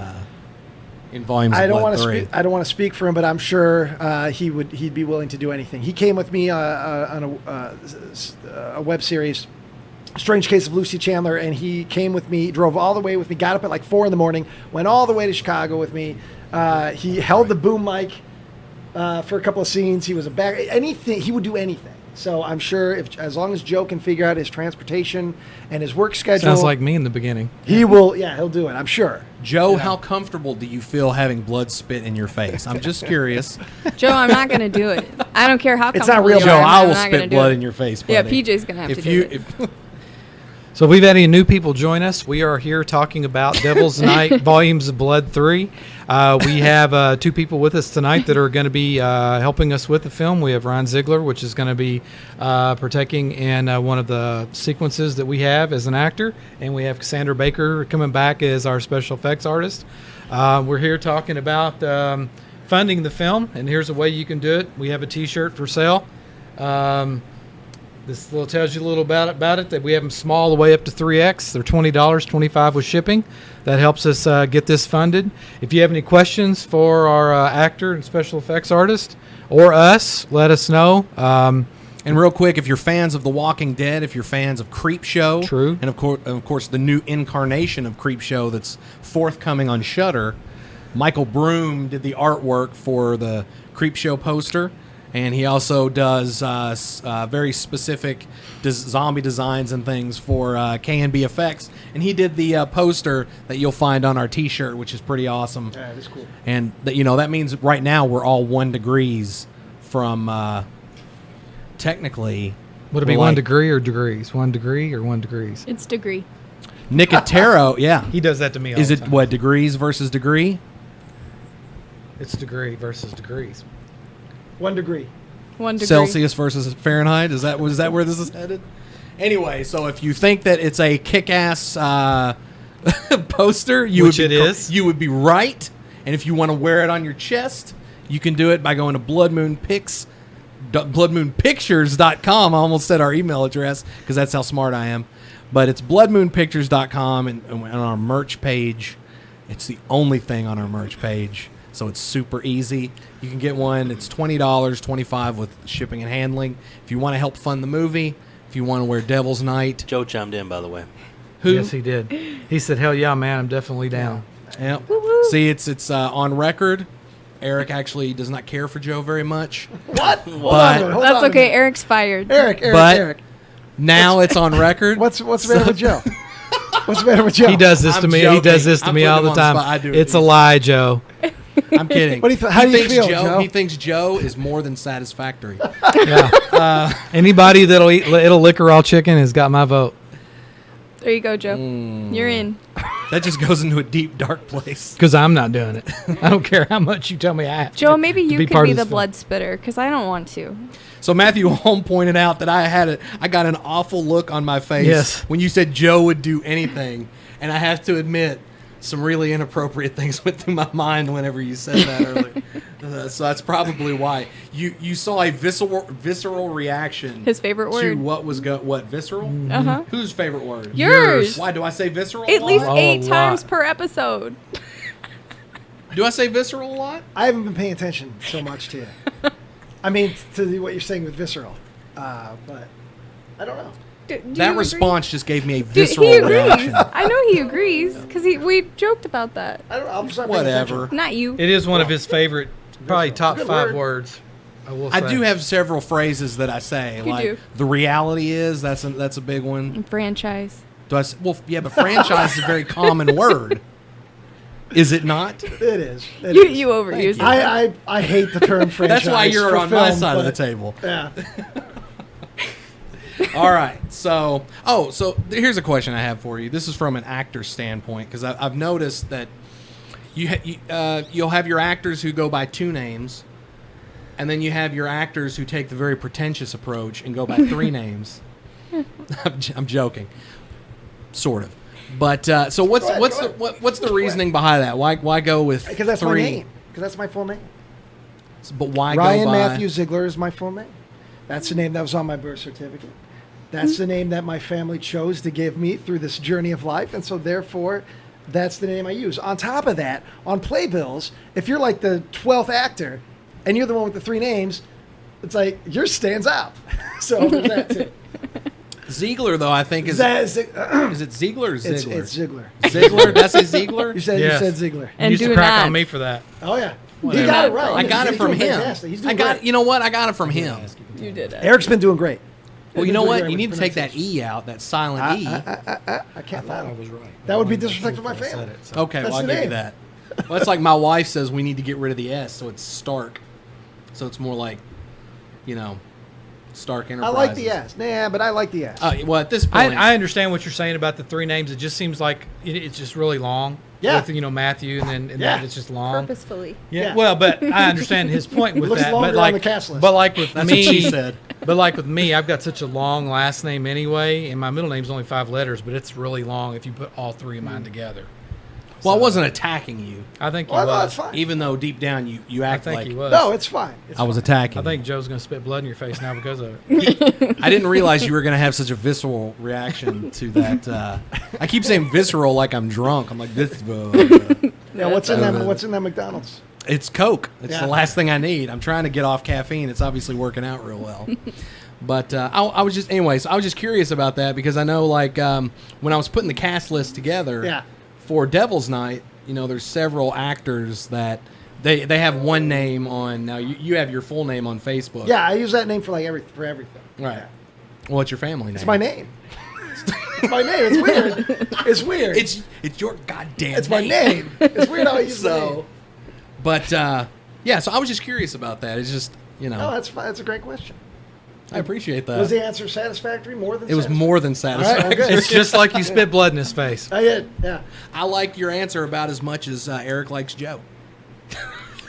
Volumes I of don't Blood want to 3. speak. I don't want to speak for him, but I'm sure he'd be willing to do anything. He came with me on a web series, Strange Case of Lucy Chandler, and he came with me, drove all the way with me, got up at like 4 a.m, went all the way to Chicago with me. He held the boom mic for a couple of scenes. He was anything. He would do anything. So I'm sure as long as Joe can figure out his transportation and his work schedule, Sounds like me in the beginning. he will. Yeah, he'll do it. I'm sure. Joe, how comfortable do you feel having blood spit in your face? I'm just curious. Joe, I'm not going to do it. I don't care how It's comfortable not real, you Joe, are, I I'm will not gonna spit do blood it. in your face. Yeah, buddy. PJ's going to have to If do you, it. if, So if we've had any new people join us, we are here talking about Devil's Night, Volumes of Blood 3. We have 2 people with us tonight that are going to be helping us with the film. We have Ron Ziegler, which is going to be partaking in one of the sequences that we have as an actor. And we have Cassandra Baker coming back as our special effects artist. We're here talking about funding the film, and here's a way you can do it. We have a T-shirt for sale. This little tells you a little about it, that we have them small all the way up to 3X. They're $20, $25 with shipping. That helps us get this funded. If you have any questions for our actor and special effects artist or us, let us know. and real quick, if you're fans of The Walking Dead, if you're fans of Creepshow, True. and of course the new incarnation of Creepshow that's forthcoming on Shudder, Michael Broom did the artwork for the Creepshow poster. And he also does very specific zombie designs and things for K&B Effects. And he did the poster that you'll find on our T-shirt, which is pretty awesome. Yeah, that's cool. And that means right now we're all 1 degrees from technically. Would it be we're 1 like degree or degrees? 1 degree or 1 degrees? It's degree. Nicotero, yeah. He does that to me all Is the it time. what, degrees versus degree? It's degree versus degrees. 1 degree. 1 degree. Celsius versus Fahrenheit? Is that where this is headed? Anyway, so if you think that it's a kick-ass poster, you Which would be it is. You would be right. And if you want to wear it on your chest, you can do it by going to bloodmoonpictures.com. I almost said our email address because that's how smart I am. But it's bloodmoonpictures.com, and on our merch page, it's the only thing on our merch page. So it's super easy. You can get one. It's $20, $25 with shipping and handling. If you want to help fund the movie, if you want to wear Devil's Night. Joe chimed in, by the way. Who? Yes, he did. He said, hell yeah, man, I'm definitely down. Yep. See, it's on record, Eric actually does not care for Joe very much. What? But Hold on a That's okay. minute. Eric's fired. Eric. now it's on record. What's the matter with Joe? What's the matter with Joe? He does this I'm to me. He joking. does this to I'm me putting all him the on the time. spot. I do it It's to a you. lie, Joe. I'm kidding. What do you how do you thinks feel, Joe? He thinks Joe is more than satisfactory. Yeah. Anybody that'll eat it'll liquor all chicken has got my vote. There you go, Joe. You're in. That just goes into a deep, dark place. Because I'm not doing it. I don't care how much you tell me I have to. Joe, maybe to you could part be of the this film. blood spitter because I don't want to. So Matthew Holm pointed out that I got an awful look on my face Yes. when you said Joe would do anything, and I have to admit, some really inappropriate things went through my mind whenever you said that earlier. So that's probably why you saw a visceral reaction. His favorite to word. what was what visceral? Uh-huh. Whose favorite word? Yours. Why do I say visceral? At a least lot? 8 lot. times per episode. Do I say visceral a lot? I haven't been paying attention so much to you. I mean, what you're saying with visceral, but I don't know. Do you That agree? response just gave me a He visceral agrees. reaction. I know he agrees because we joked about that. I don't know. I'm just not paying Whatever. attention. Not you. It is one of his favorite, probably top Good 5 word. words. I will say. I do have several phrases that I say. You like do. the reality is that's a big one. Franchise. Do I? Well, yeah, but franchise is a very common word. Is it not? It is. It You is. overuse it. I hate the term franchise. That's why you're for on my film, side of the but- table. Yeah. All right. So here's a question I have for you. This is from an actor's standpoint because I've noticed that you'll have your actors who go by 2 names, and then you have your actors who take the very pretentious approach and go by 3 names. I'm joking, sort of. But so what's Go what's ahead. what's the reasoning behind that? Why go with Because that's 3? my name. Because that's my full name. But why Ryan go by Matthew Ziegler is my full name. That's the name that was on my birth certificate. That's the name that my family chose to give me through this journey of life. And so therefore, that's the name I use. On top of that, on playbills, if you're like the 12th actor and you're the one with the 3 names, it's like yours stands out. So there's that too. Ziegler, though, I think is Is it Ziegler or Ziegler? It's Ziegler. Ziegler? That's a Ziegler? You said Yes. Ziegler. You And used to do crack not. on me for that. Oh yeah. Whatever. He got it right. I got it He's from doing him. fantastic. He's doing I got great. you know what? I got it from him. You did it. Eric's been doing great. Well, you He's know doing what? great You with need to take that pronunciation. E out, that silent E. I can't I follow. was right. That would be disrespectful to my family. Okay, That's well, I'll the give you name. that. Well, it's like my wife says we need to get rid of the S, so it's Stark. So it's more like, Stark I Enterprises. like the S. Nah, but I like the S. Well, at this point, I understand what you're saying about the 3 names. It just seems like it's just really long. Yeah. With, Matthew, and Yeah. then it's just long. Purposefully. Yeah. Well, but I understand his point with looks that. longer But on like, the cast list. but like with that's me, what she said. But like with me, I've got such a long last name anyway, and my middle name's only 5 letters, but it's really long if you put all 3 of mine together. Well, I wasn't attacking you, I think he Well, no, was. it's fine. even though deep down you I act think like he was. No, it's fine. It's I was fine. attacking. I think Joe's going to spit blood in your face now because of it. I didn't realize you were going to have such a visceral reaction to that. I keep saying visceral like I'm drunk. I'm like this. Yeah, what's in that? What's in that McDonald's? It's Coke. It's Yeah. the last thing I need. I'm trying to get off caffeine. It's obviously working out real well. But I was just curious about that because I know like when I was putting the cast list together Yeah. for Devil's Night, there's several actors that they have one name on. Now you have your full name on Facebook. Yeah, I use that name for everything. Right. Yeah. What's your family name? It's my name. It's my name. It's weird. It's weird. It's your goddamn It's my name. It's weird how I use the name. But yeah, so I was just curious about that. It's just No, that's fine. That's a great question. I appreciate that. Was the answer satisfactory? More than It was satisfactory? more than right, satisfactory. okay. It's just like you spit blood in his face. I did. Yeah. I like your answer about as much as Eric likes Joe.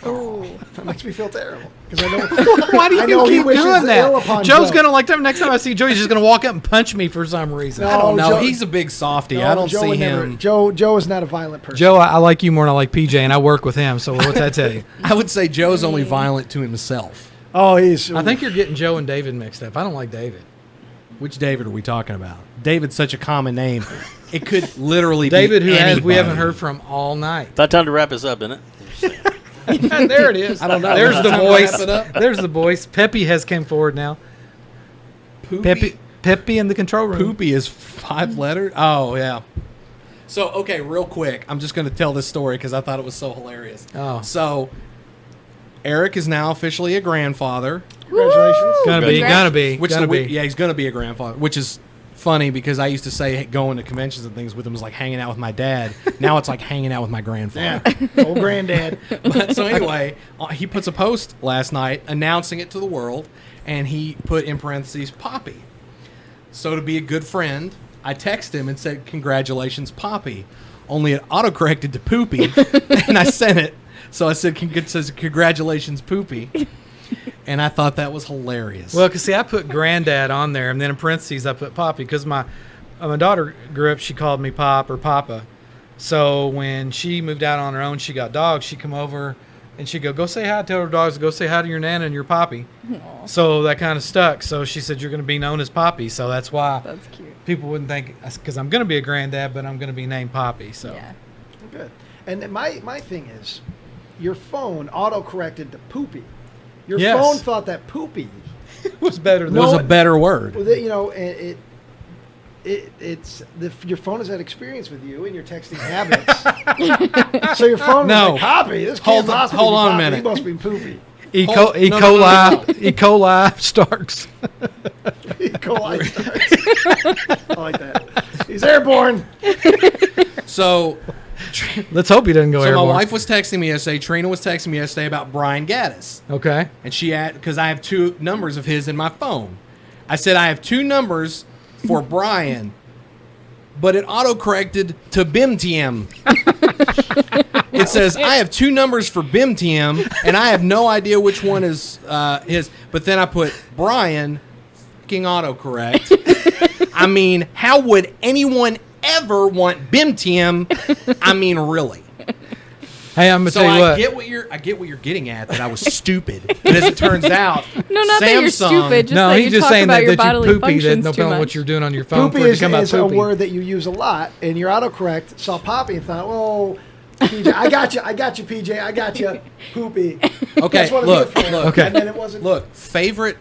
That makes me feel terrible because I know. Why do I you know he keep wishes doing ill that? upon Joe's Joe. going to, like, next time I see Joe, he's just going to walk up and punch me for some reason. No. I don't know. Joe- He's a big softy. No, I don't Joe see would him. Never, Joe is not a violent person. Joe, I like you more than I like PJ, and I work with him, so what's that tell you? I would say Joe's only violent to himself. Oh, he's. I think you're getting Joe and David mixed up. I don't like David. Which David are we talking about? David's such a common name. It could literally David, be who anybody. we haven't heard from all night. About time to wrap this up, isn't it? Yeah, there it is. I don't know. There's the Time to voice. wrap it up? There's the voice. Peppy has come forward now. Peppy in the control room. Poopy is 5 letters. Oh yeah. So okay, real quick, I'm just going to tell this story because I thought it was so hilarious. Oh. So Eric is now officially a grandfather. Congratulations. Gotta be. Which Gotta be. yeah, he's going to be a grandfather, which is funny because I used to say going to conventions and things with him was like hanging out with my dad. Now it's like hanging out with my grandfather. Yeah. Old granddad. But, so anyway, he puts a post last night announcing it to the world, and he put in parentheses Poppy. So to be a good friend, I texted him and said, "Congratulations, Poppy." Only it autocorrected to Poopy, and I sent it. So I said, it says, "Congratulations, Poopy." And I thought that was hilarious. Well, because see, I put granddad on there, and then in parentheses I put Poppy because my daughter grew up. She called me Pop or Papa. So when she moved out on her own, she got dogs. She come over and she'd go say hi. Tell her dogs to go say hi to your Nana and your Poppy. Aww. So that kind of stuck. So she said, "You're going to be known as Poppy." So that's why That's cute. people wouldn't think, because I'm going to be a granddad, but I'm going to be named Poppy. So Yeah. Good. And my thing is, your phone auto-corrected to poopy. Your Yes. phone thought that poopy it was better than It was No, a better word. well, your phone has had experience with you and your texting habits. So your phone No. was like, Poppy, this Hold can't on- possibly hold be on a Poppy. minute. He must be poopy. E. Hold- coli, no, no, no, no. E. coli Starks. E. coli starts. I like that. He's airborne. So, Let's hope he doesn't go so my airborne. wife was texting me yesterday. Trina was texting me yesterday about Brian Gaddis. Okay. And she had, because I have 2 numbers of his in my phone. I said, I have 2 numbers for Brian, but it autocorrected to BimTM. It says, I have 2 numbers for BimTM, and I have no idea which one is his. But then I put Brian, fucking autocorrect. I mean, how would anyone ever want BimTM? I mean, really. Hey, I'm gonna So tell you I what. get what you're getting at, that I was stupid. But as it turns out, No, not that you're Samsung- stupid. Just no, that he's you just talk saying about that, your that bodily you're poopy. That functions no too telling much. what you're doing on your phone Poopy for it to is, come out is a poopy. word that you use a lot, and your autocorrect saw Poppy and thought, "Oh, PJ, I got you, PJ, I got you, Poopy." Okay, That's what look, it did for him. okay. And then it wasn't. Look, favorite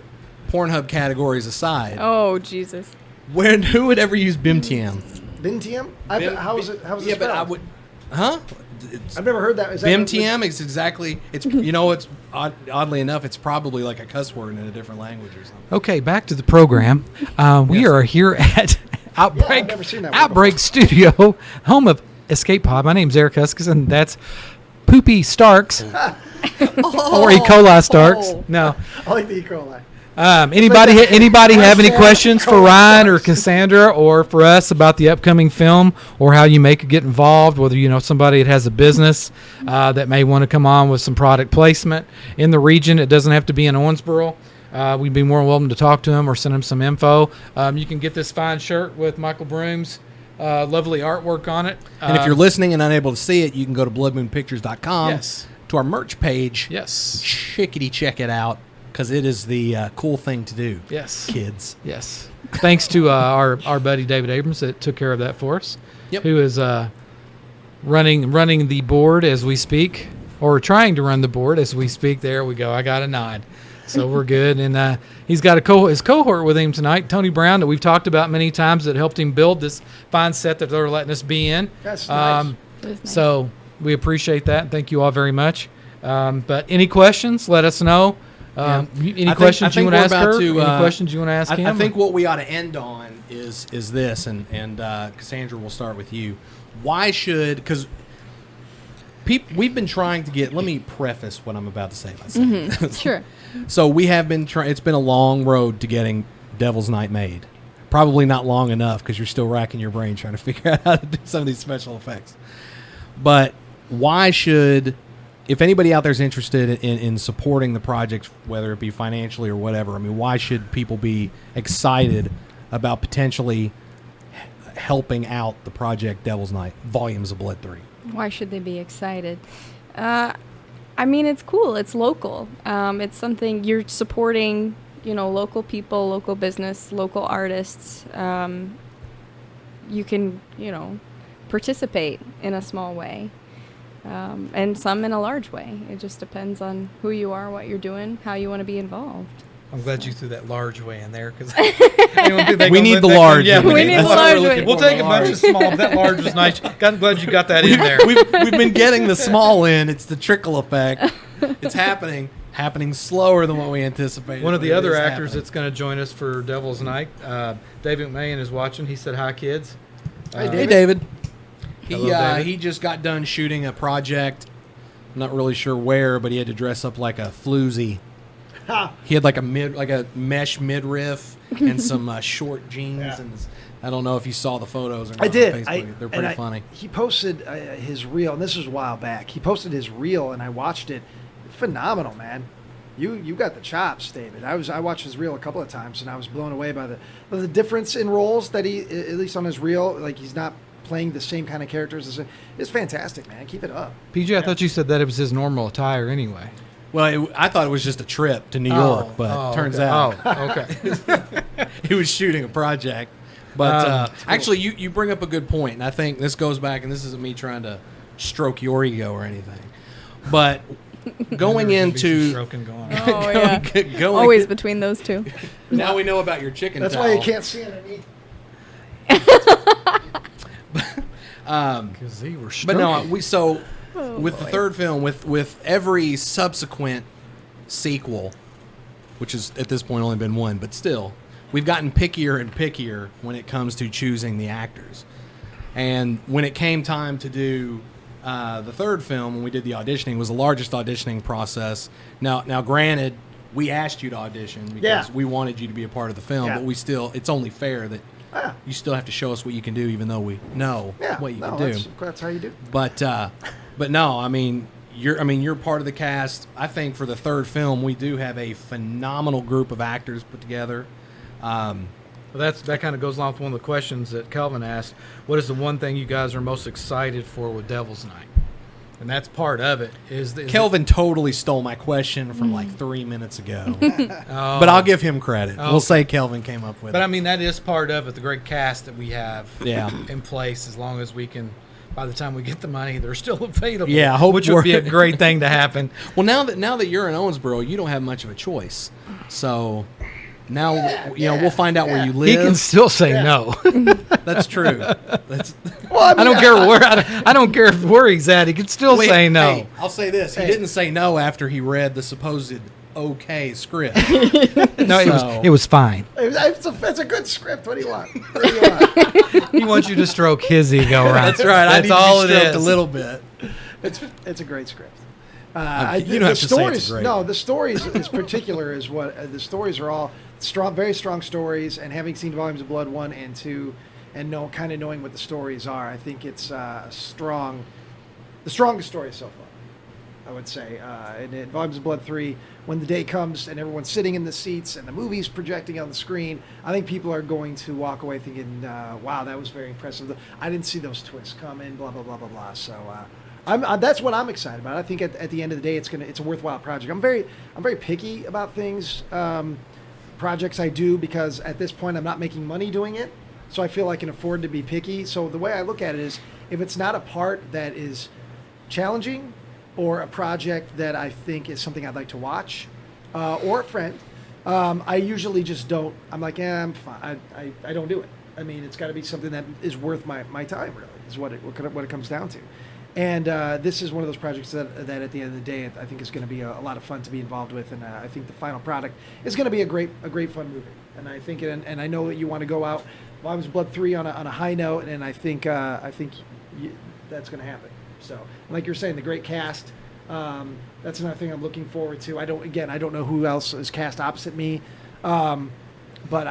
Pornhub categories aside, Oh Jesus. who would ever use BimTM? BimTM? How is it? How is it Yeah, but I spelled? would, huh? I've never heard that. Is that BimTM is exactly. It's it's oddly enough, it's probably like a cuss word in a different language or something. Okay, back to the program. We are here at Outbreak never seen that word Outbreak Studio, home of Escape Pod. My name's Eric Huskisson. That's Poopy Starks or E. coli Starks. Oh. No. I like the E. coli. Anybody have any Hashtag questions for coli Ryan or Starks. Cassandra or for us about the upcoming film or how you get involved? Whether you know somebody that has a business that may want to come on with some product placement in the region. It doesn't have to be in Owensboro. We'd be more than welcome to talk to him or send him some info. You can get this fine shirt with Michael Broom's lovely artwork on it. And if you're listening and unable to see it, you can go to bloodmoonpictures.com Yes. to our merch page. Yes. Chickadee, check it out because it is the cool thing to do. Yes. Kids. Yes. Thanks to our buddy David Abrams that took care of that for us. Yep. Who is running the board as we speak, or trying to run the board as we speak. There we go. I got a nod. So we're good. And he's got his cohort with him tonight, Tony Brown, that we've talked about many times, that helped him build this fine set that they're letting us be in. That's nice. It was nice. So we appreciate that. Thank you all very much. But any questions, let us know. Any questions you want to ask her? Any questions you want to ask him? I think what we ought to end on is this, and Cassandra, we'll start with you. Why should, because we've been trying to get, let me preface what I'm about to say by saying Sure. So we have been trying, it's been a long road to getting Devil's Night made. Probably not long enough because you're still racking your brain trying to figure out how to do some of these special effects. But why should, if anybody out there is interested in supporting the project, whether it be financially or whatever, I mean, why should people be excited about potentially helping out the project Devil's Night, Volumes of Blood 3? Why should they be excited? I mean, it's cool. It's local. It's something you're supporting, local people, local business, local artists. You can, participate in a small way, and some in a large way. It just depends on who you are, what you're doing, how you want to be involved. I'm glad you threw that large way in there because We need the large. Yeah, We need the large way. We'll take a bunch of small. But that large was nice. I'm glad you got that in there. We've been getting the small in. It's the trickle effect. It's happening slower than what we anticipated. One of the but it other is actors happening. that's going to join us for Devil's Night, David McMahon, is watching. He said, "Hi, kids." Hey, David. Hello, David. He just got done shooting a project. I'm not really sure where, but he had to dress up like a floozy. He had like a mesh midriff and some short jeans, and I don't know if you saw the photos or not. I did. On Facebook. They're pretty funny. He posted his reel, and this was a while back. He posted his reel, and I watched it. Phenomenal, man. You got the chops, David. I watched his reel a couple of times, and I was blown away by the difference in roles that he, at least on his reel, like he's not playing the same kind of characters. It's fantastic, man. Keep it up. PJ, I thought you said that it was his normal attire anyway. Well, I thought it was just a trip to New York, but turns out okay. he was shooting a project. But actually, you bring up a good point, and I think this goes back, and this isn't me trying to stroke your ego or anything, but going into Stroking going on. Oh, yeah. going Always between those two. now we know about your chicken. That's towel. why you can't see underneath. Because they were But no, stroking. with the third film, with every subsequent sequel, which has at this point only been one, but still, we've gotten pickier and pickier when it comes to choosing the actors. And when it came time to do the third film, when we did the auditioning, it was the largest auditioning process. Now, granted, we asked you to audition because we wanted you to be a part of the film, but we still, it's only fair that you still have to show us what you can do, even though we know what you can do. That's how you do. But no, I mean you're part of the cast. I think for the third film, we do have a phenomenal group of actors put together. Well, that kind of goes along with one of the questions that Kelvin asked. What is the one thing you guys are most excited for with Devil's Night? And that's part of it. Kelvin totally stole my question from like 3 minutes ago, but I'll give him credit. We'll say Kelvin came up with it. But I mean, that is part of it, the great cast that we have Yeah. in place, as long as we can, by the time we get the money, they're still available. Yeah, I hope which would be a great thing to happen. Well, now that you're in Owensboro, you don't have much of a choice. So now we'll find out where you live. He can still say no. That's true. I don't care where I don't care where he's at. He can still say no. Hey, I'll say this: he didn't say no after he read the supposed okay script. No, it was fine. It's a good script. What do you want? What do you want? He wants you to stroke his ego, right? That's right. That's all it is. A little bit. It's a great script. You don't have to say it's great. No, the stories is particular is what the stories are all strong, very strong stories. And having seen Volumes of Blood 1 and 2, and knowing what the stories are, I think it's the strongest story so far. I would say, and in Volumes of Blood 3, when the day comes and everyone's sitting in the seats and the movie's projecting on the screen, I think people are going to walk away thinking, "Wow, that was very impressive. I didn't see those twists coming." Blah blah blah blah blah. So. That's what I'm excited about. I think at the end of the day, it's a worthwhile project. I'm very picky about things, projects I do, because at this point I'm not making money doing it, so I feel I can afford to be picky. So the way I look at it is, if it's not a part that is challenging, or a project that I think is something I'd like to watch, or a friend, I usually just don't. I'm like, I'm fine. I don't do it. I mean, it's got to be something that is worth my time. Really, is what it comes down to. And this is one of those projects that at the end of the day, I think is going to be a lot of fun to be involved with, and I think the final product is going to be a great fun movie. And I think and I know that you want to go out Volumes of Blood 3 on a high note, and I think that's going to happen. So, like you're saying, the great cast. That's another thing I'm looking forward to. I don't know who else is cast opposite me. But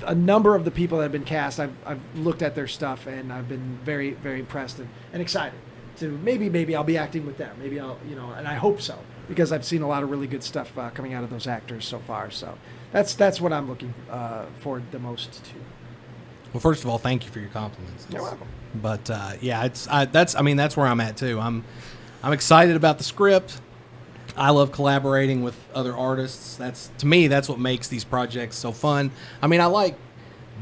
a number of the people that have been cast, I've looked at their stuff, and I've been very, very impressed and excited to maybe I'll be acting with them. Maybe I'll, and I hope so, because I've seen a lot of really good stuff coming out of those actors so far. So that's what I'm looking forward the most to. Well, first of all, thank you for your compliments. You're welcome. But that's where I'm at too. I'm excited about the script. I love collaborating with other artists. That's what makes these projects so fun. I mean, I like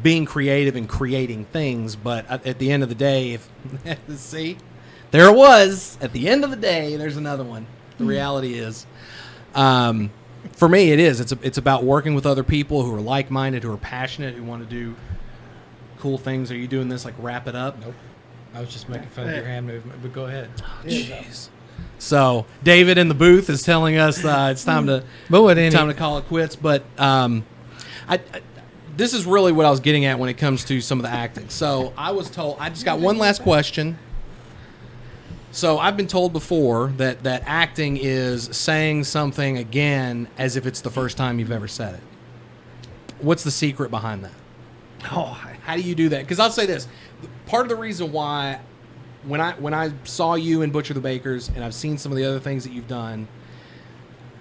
being creative and creating things, but at the end of the day, see, there it was. At the end of the day, there's another one. The reality is, for me, it is. It's about working with other people who are like-minded, who are passionate, who want to do cool things. Are you doing this like wrap it up? Nope. I was just making fun of your hand movement, but go ahead. Jeez. So David in the booth is telling us it's time to call it quits. But this is really what I was getting at when it comes to some of the acting. So I was told, I just got one last question. So I've been told before that acting is saying something again as if it's the first time you've ever said it. What's the secret behind that? How do you do that? Because I'll say this. Part of the reason why when I saw you in Butcher the Bakers and I've seen some of the other things that you've done,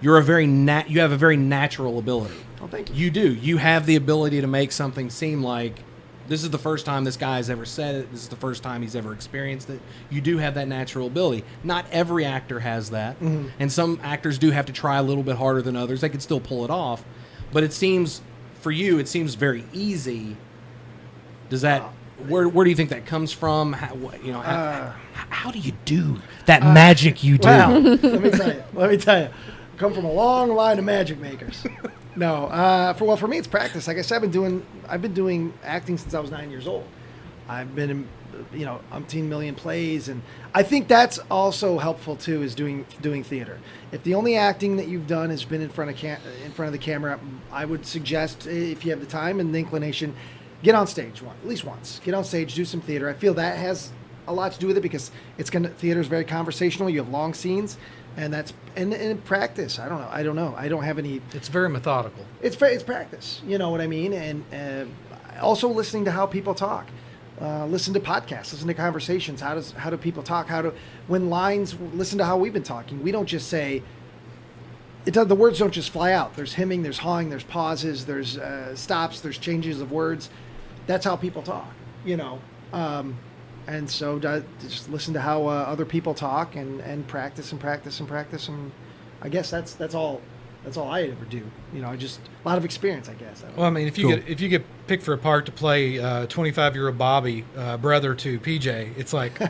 you have a very natural ability. Oh, thank you. You do. You have the ability to make something seem like this is the first time this guy has ever said it. This is the first time he's ever experienced it. You do have that natural ability. Not every actor has that. Mm-hmm. And some actors do have to try a little bit harder than others. They can still pull it off. But it seems, for you, it seems very easy. Does that... Where do you think that comes from? How do you do that magic you do? Well, let me tell you. I come from a long line of magic makers. No, for me it's practice. Like I said, I've been doing acting since I was 9 years old. I've been in umpteen million plays, and I think that's also helpful too. Is doing theater. If the only acting that you've done has been in front of the camera, I would suggest, if you have the time and the inclination, get on stage at least once. Get on stage, do some theater. I feel that has a lot to do with it because theater is very conversational. You have long scenes, and in practice. I don't know. I don't have any. It's very methodical. It's practice. You know what I mean? And also listening to how people talk. Listen to podcasts. Listen to conversations. How do people talk? Listen to how we've been talking. We don't just say. The words don't just fly out. There's hemming, there's hawing, there's pauses, there's stops, there's changes of words. That's how people talk, and so just listen to how other people talk and practice and practice and practice. And I guess that's all I ever do. Just a lot of experience, I guess. Well, I mean, if you get picked for a part to play 25-year-old Bobby, brother to PJ, it's like,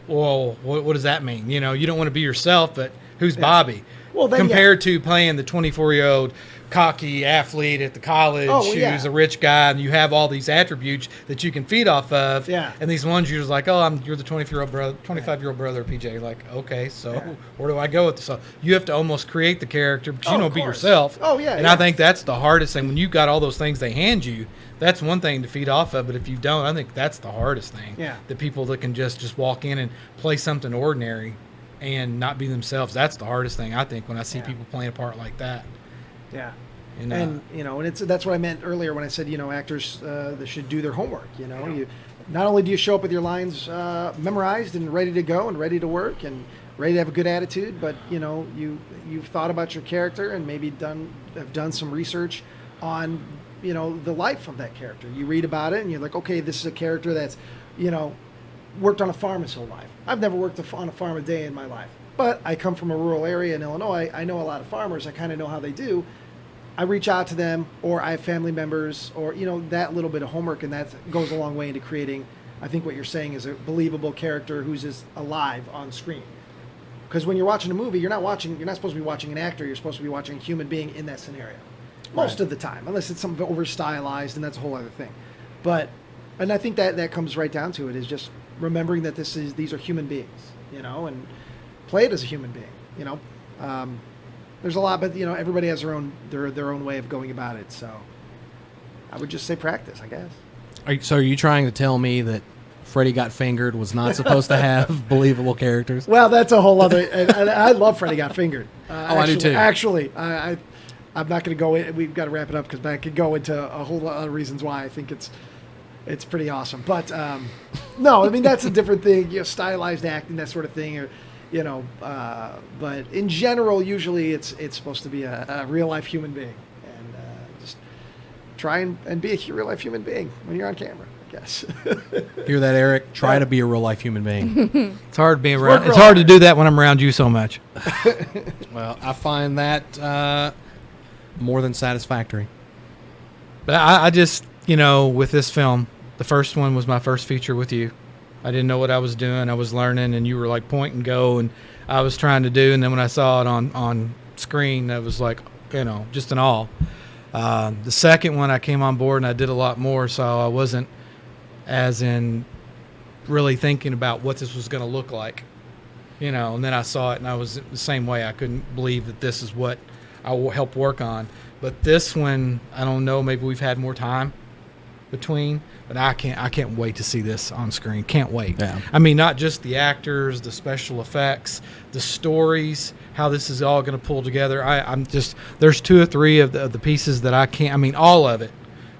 well, what does that mean? You don't want to be yourself, but who's Bobby? Well, then, compared to playing the 24-year-old cocky athlete at the college who's a rich guy, and you have all these attributes that you can feed off of. Yeah. And these ones you're just like, you're the 25-year-old brother of PJ. Like, okay, so where do I go with this? So you have to almost create the character because you don't be yourself. Oh yeah. And I think that's the hardest thing when you've got all those things they hand you. That's one thing to feed off of, but if you don't, I think that's the hardest thing. Yeah. The people that can just walk in and play something ordinary and not be themselves. That's the hardest thing, I think, when I see people playing a part like that. Yeah. And that's what I meant earlier when I said, actors they should do their homework. You not only do you show up with your lines memorized and ready to go and ready to work and ready to have a good attitude, but you've thought about your character and maybe have done some research on the life of that character. You read about it and you're like, okay, this is a character that's worked on a farm his whole life. I've never worked on a farm a day in my life, but I come from a rural area in Illinois. I know a lot of farmers. I kind of know how they do. I reach out to them, or I have family members, or that little bit of homework, and that goes a long way into creating. I think what you're saying is a believable character who's just alive on screen. Because when you're watching a movie, you're not supposed to be watching an actor. You're supposed to be watching a human being in that scenario, most of the time, unless it's something over stylized, and that's a whole other thing. And I think that comes right down to it is just remembering that these are human beings, and play it as a human being, There's a lot, but everybody has their own way of going about it. So I would just say practice, I guess. Are you trying to tell me that Freddy Got Fingered was not supposed to have believable characters? Well, that's a whole other. And I love Freddy Got Fingered. I do too. Actually, I'm not going to go in. We've got to wrap it up because I could go into a whole lot of other reasons why I think it's pretty awesome. But no, I mean that's a different thing. Stylized acting, that sort of thing, or. But in general, usually it's supposed to be a real life human being, and just try and be a real life human being when you're on camera, I guess. Hear that, Eric? Try to be a real life human being. It's hard being around. It's hard to do that when I'm around you so much. Well, I find that more than satisfactory. But I just, with this film, the first one was my first feature with you. I didn't know what I was doing. I was learning, and you were like point and go, and I was trying to do. And then when I saw it on screen, I was like, just in awe. The second one, I came on board, and I did a lot more, so I wasn't as in really thinking about what this was going to look like. you know. And then I saw it, and I was the same way. I couldn't believe that this is what I will help work on. But this one, I don't know. Maybe we've had more time between, but I can't wait to see this on screen. Can't wait. Yeah. I mean, not just the actors, the special effects, the stories, how this is all going to pull together. I'm just, there's 2 or 3 of the pieces that I can't, I mean, all of it,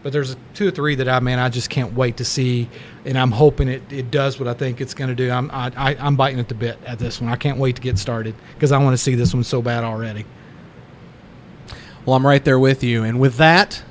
but there's 2 or 3 that I just can't wait to see, and I'm hoping it does what I think it's going to do. I'm biting at the bit at this one. I can't wait to get started because I want to see this one so bad already. Well, I'm right there with you. And with that,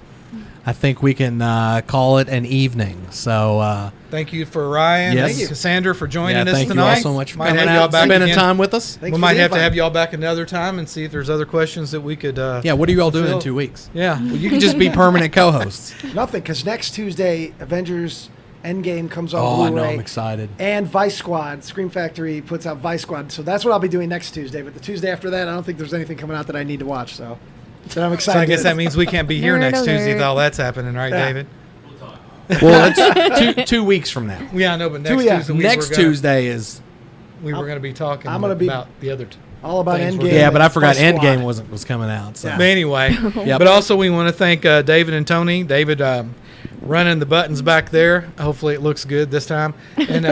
I think we can call it an evening. So thank you for Ryan. Yes. Thank you, Cassandra, for joining us thank tonight. you all so much for Might coming have y'all out, back spending again. time with us. Thanks We for might the have to invite. have y'all back another time and see if there's other questions that we could. Yeah, what are you all doing in Phil. 2 weeks? Yeah. Well, you can just be permanent co-hosts. Nothing, because next Tuesday, Avengers Endgame comes on Oh, I know. Blu-ray. I'm excited. And Vice Squad. Scream Factory puts out Vice Squad. So that's what I'll be doing next Tuesday. But the Tuesday after that, I don't think there's anything coming out that I need to watch. So I'm excited. So I guess that means we can't be here Nerd next Tuesday alert. with all that's happening, right, Yeah. David? Well, it's 2 weeks from now. Yeah, I know, but next yeah. Tuesday Next Tuesday is... we were going to be talking I'm gonna be about the other. all about things Endgame. we're Yeah, but I forgot Vice Squad. Endgame was coming out. So. But anyway, Yep. but also we want to thank David and Tony. David running the buttons back there. Hopefully it looks good this time. And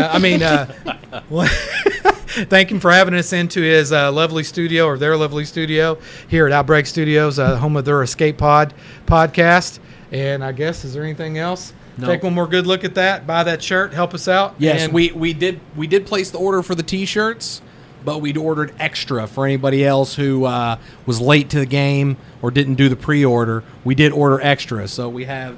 thank him for having us into his lovely studio, or their lovely studio here at Outbreak Studios, home of their Escape Pod podcast. And I guess, is there anything else? No. Take one more good look at that. Buy that shirt. Help us out. Yes, And we did place the order for the T-shirts, but we'd ordered extra for anybody else who was late to the game or didn't do the pre-order. We did order extra, so we have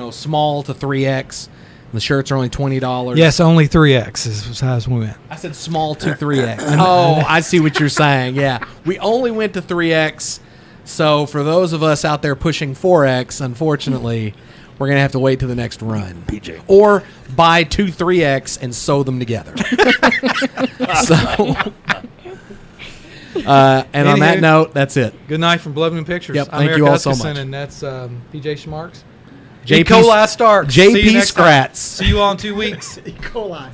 small to 3X. The shirts are only $20. Yes, only 3X is the size we went. I said small to 3X. Oh, I see what you're saying. Yeah, we only went to 3X. So for those of us out there pushing 4X, unfortunately, we're going to have to wait to the next run. PJ. Or buy 2 3X and sew them together. So, and on that Anywho. note, that's it. Good night from Blood Moon Pictures. Yep, I'm thank Eric you all so Huskisson, much. and that's PJ Schmarks. JP Coli Starks. See you JP next time. Scratz. See you all in 2 weeks. E. coli.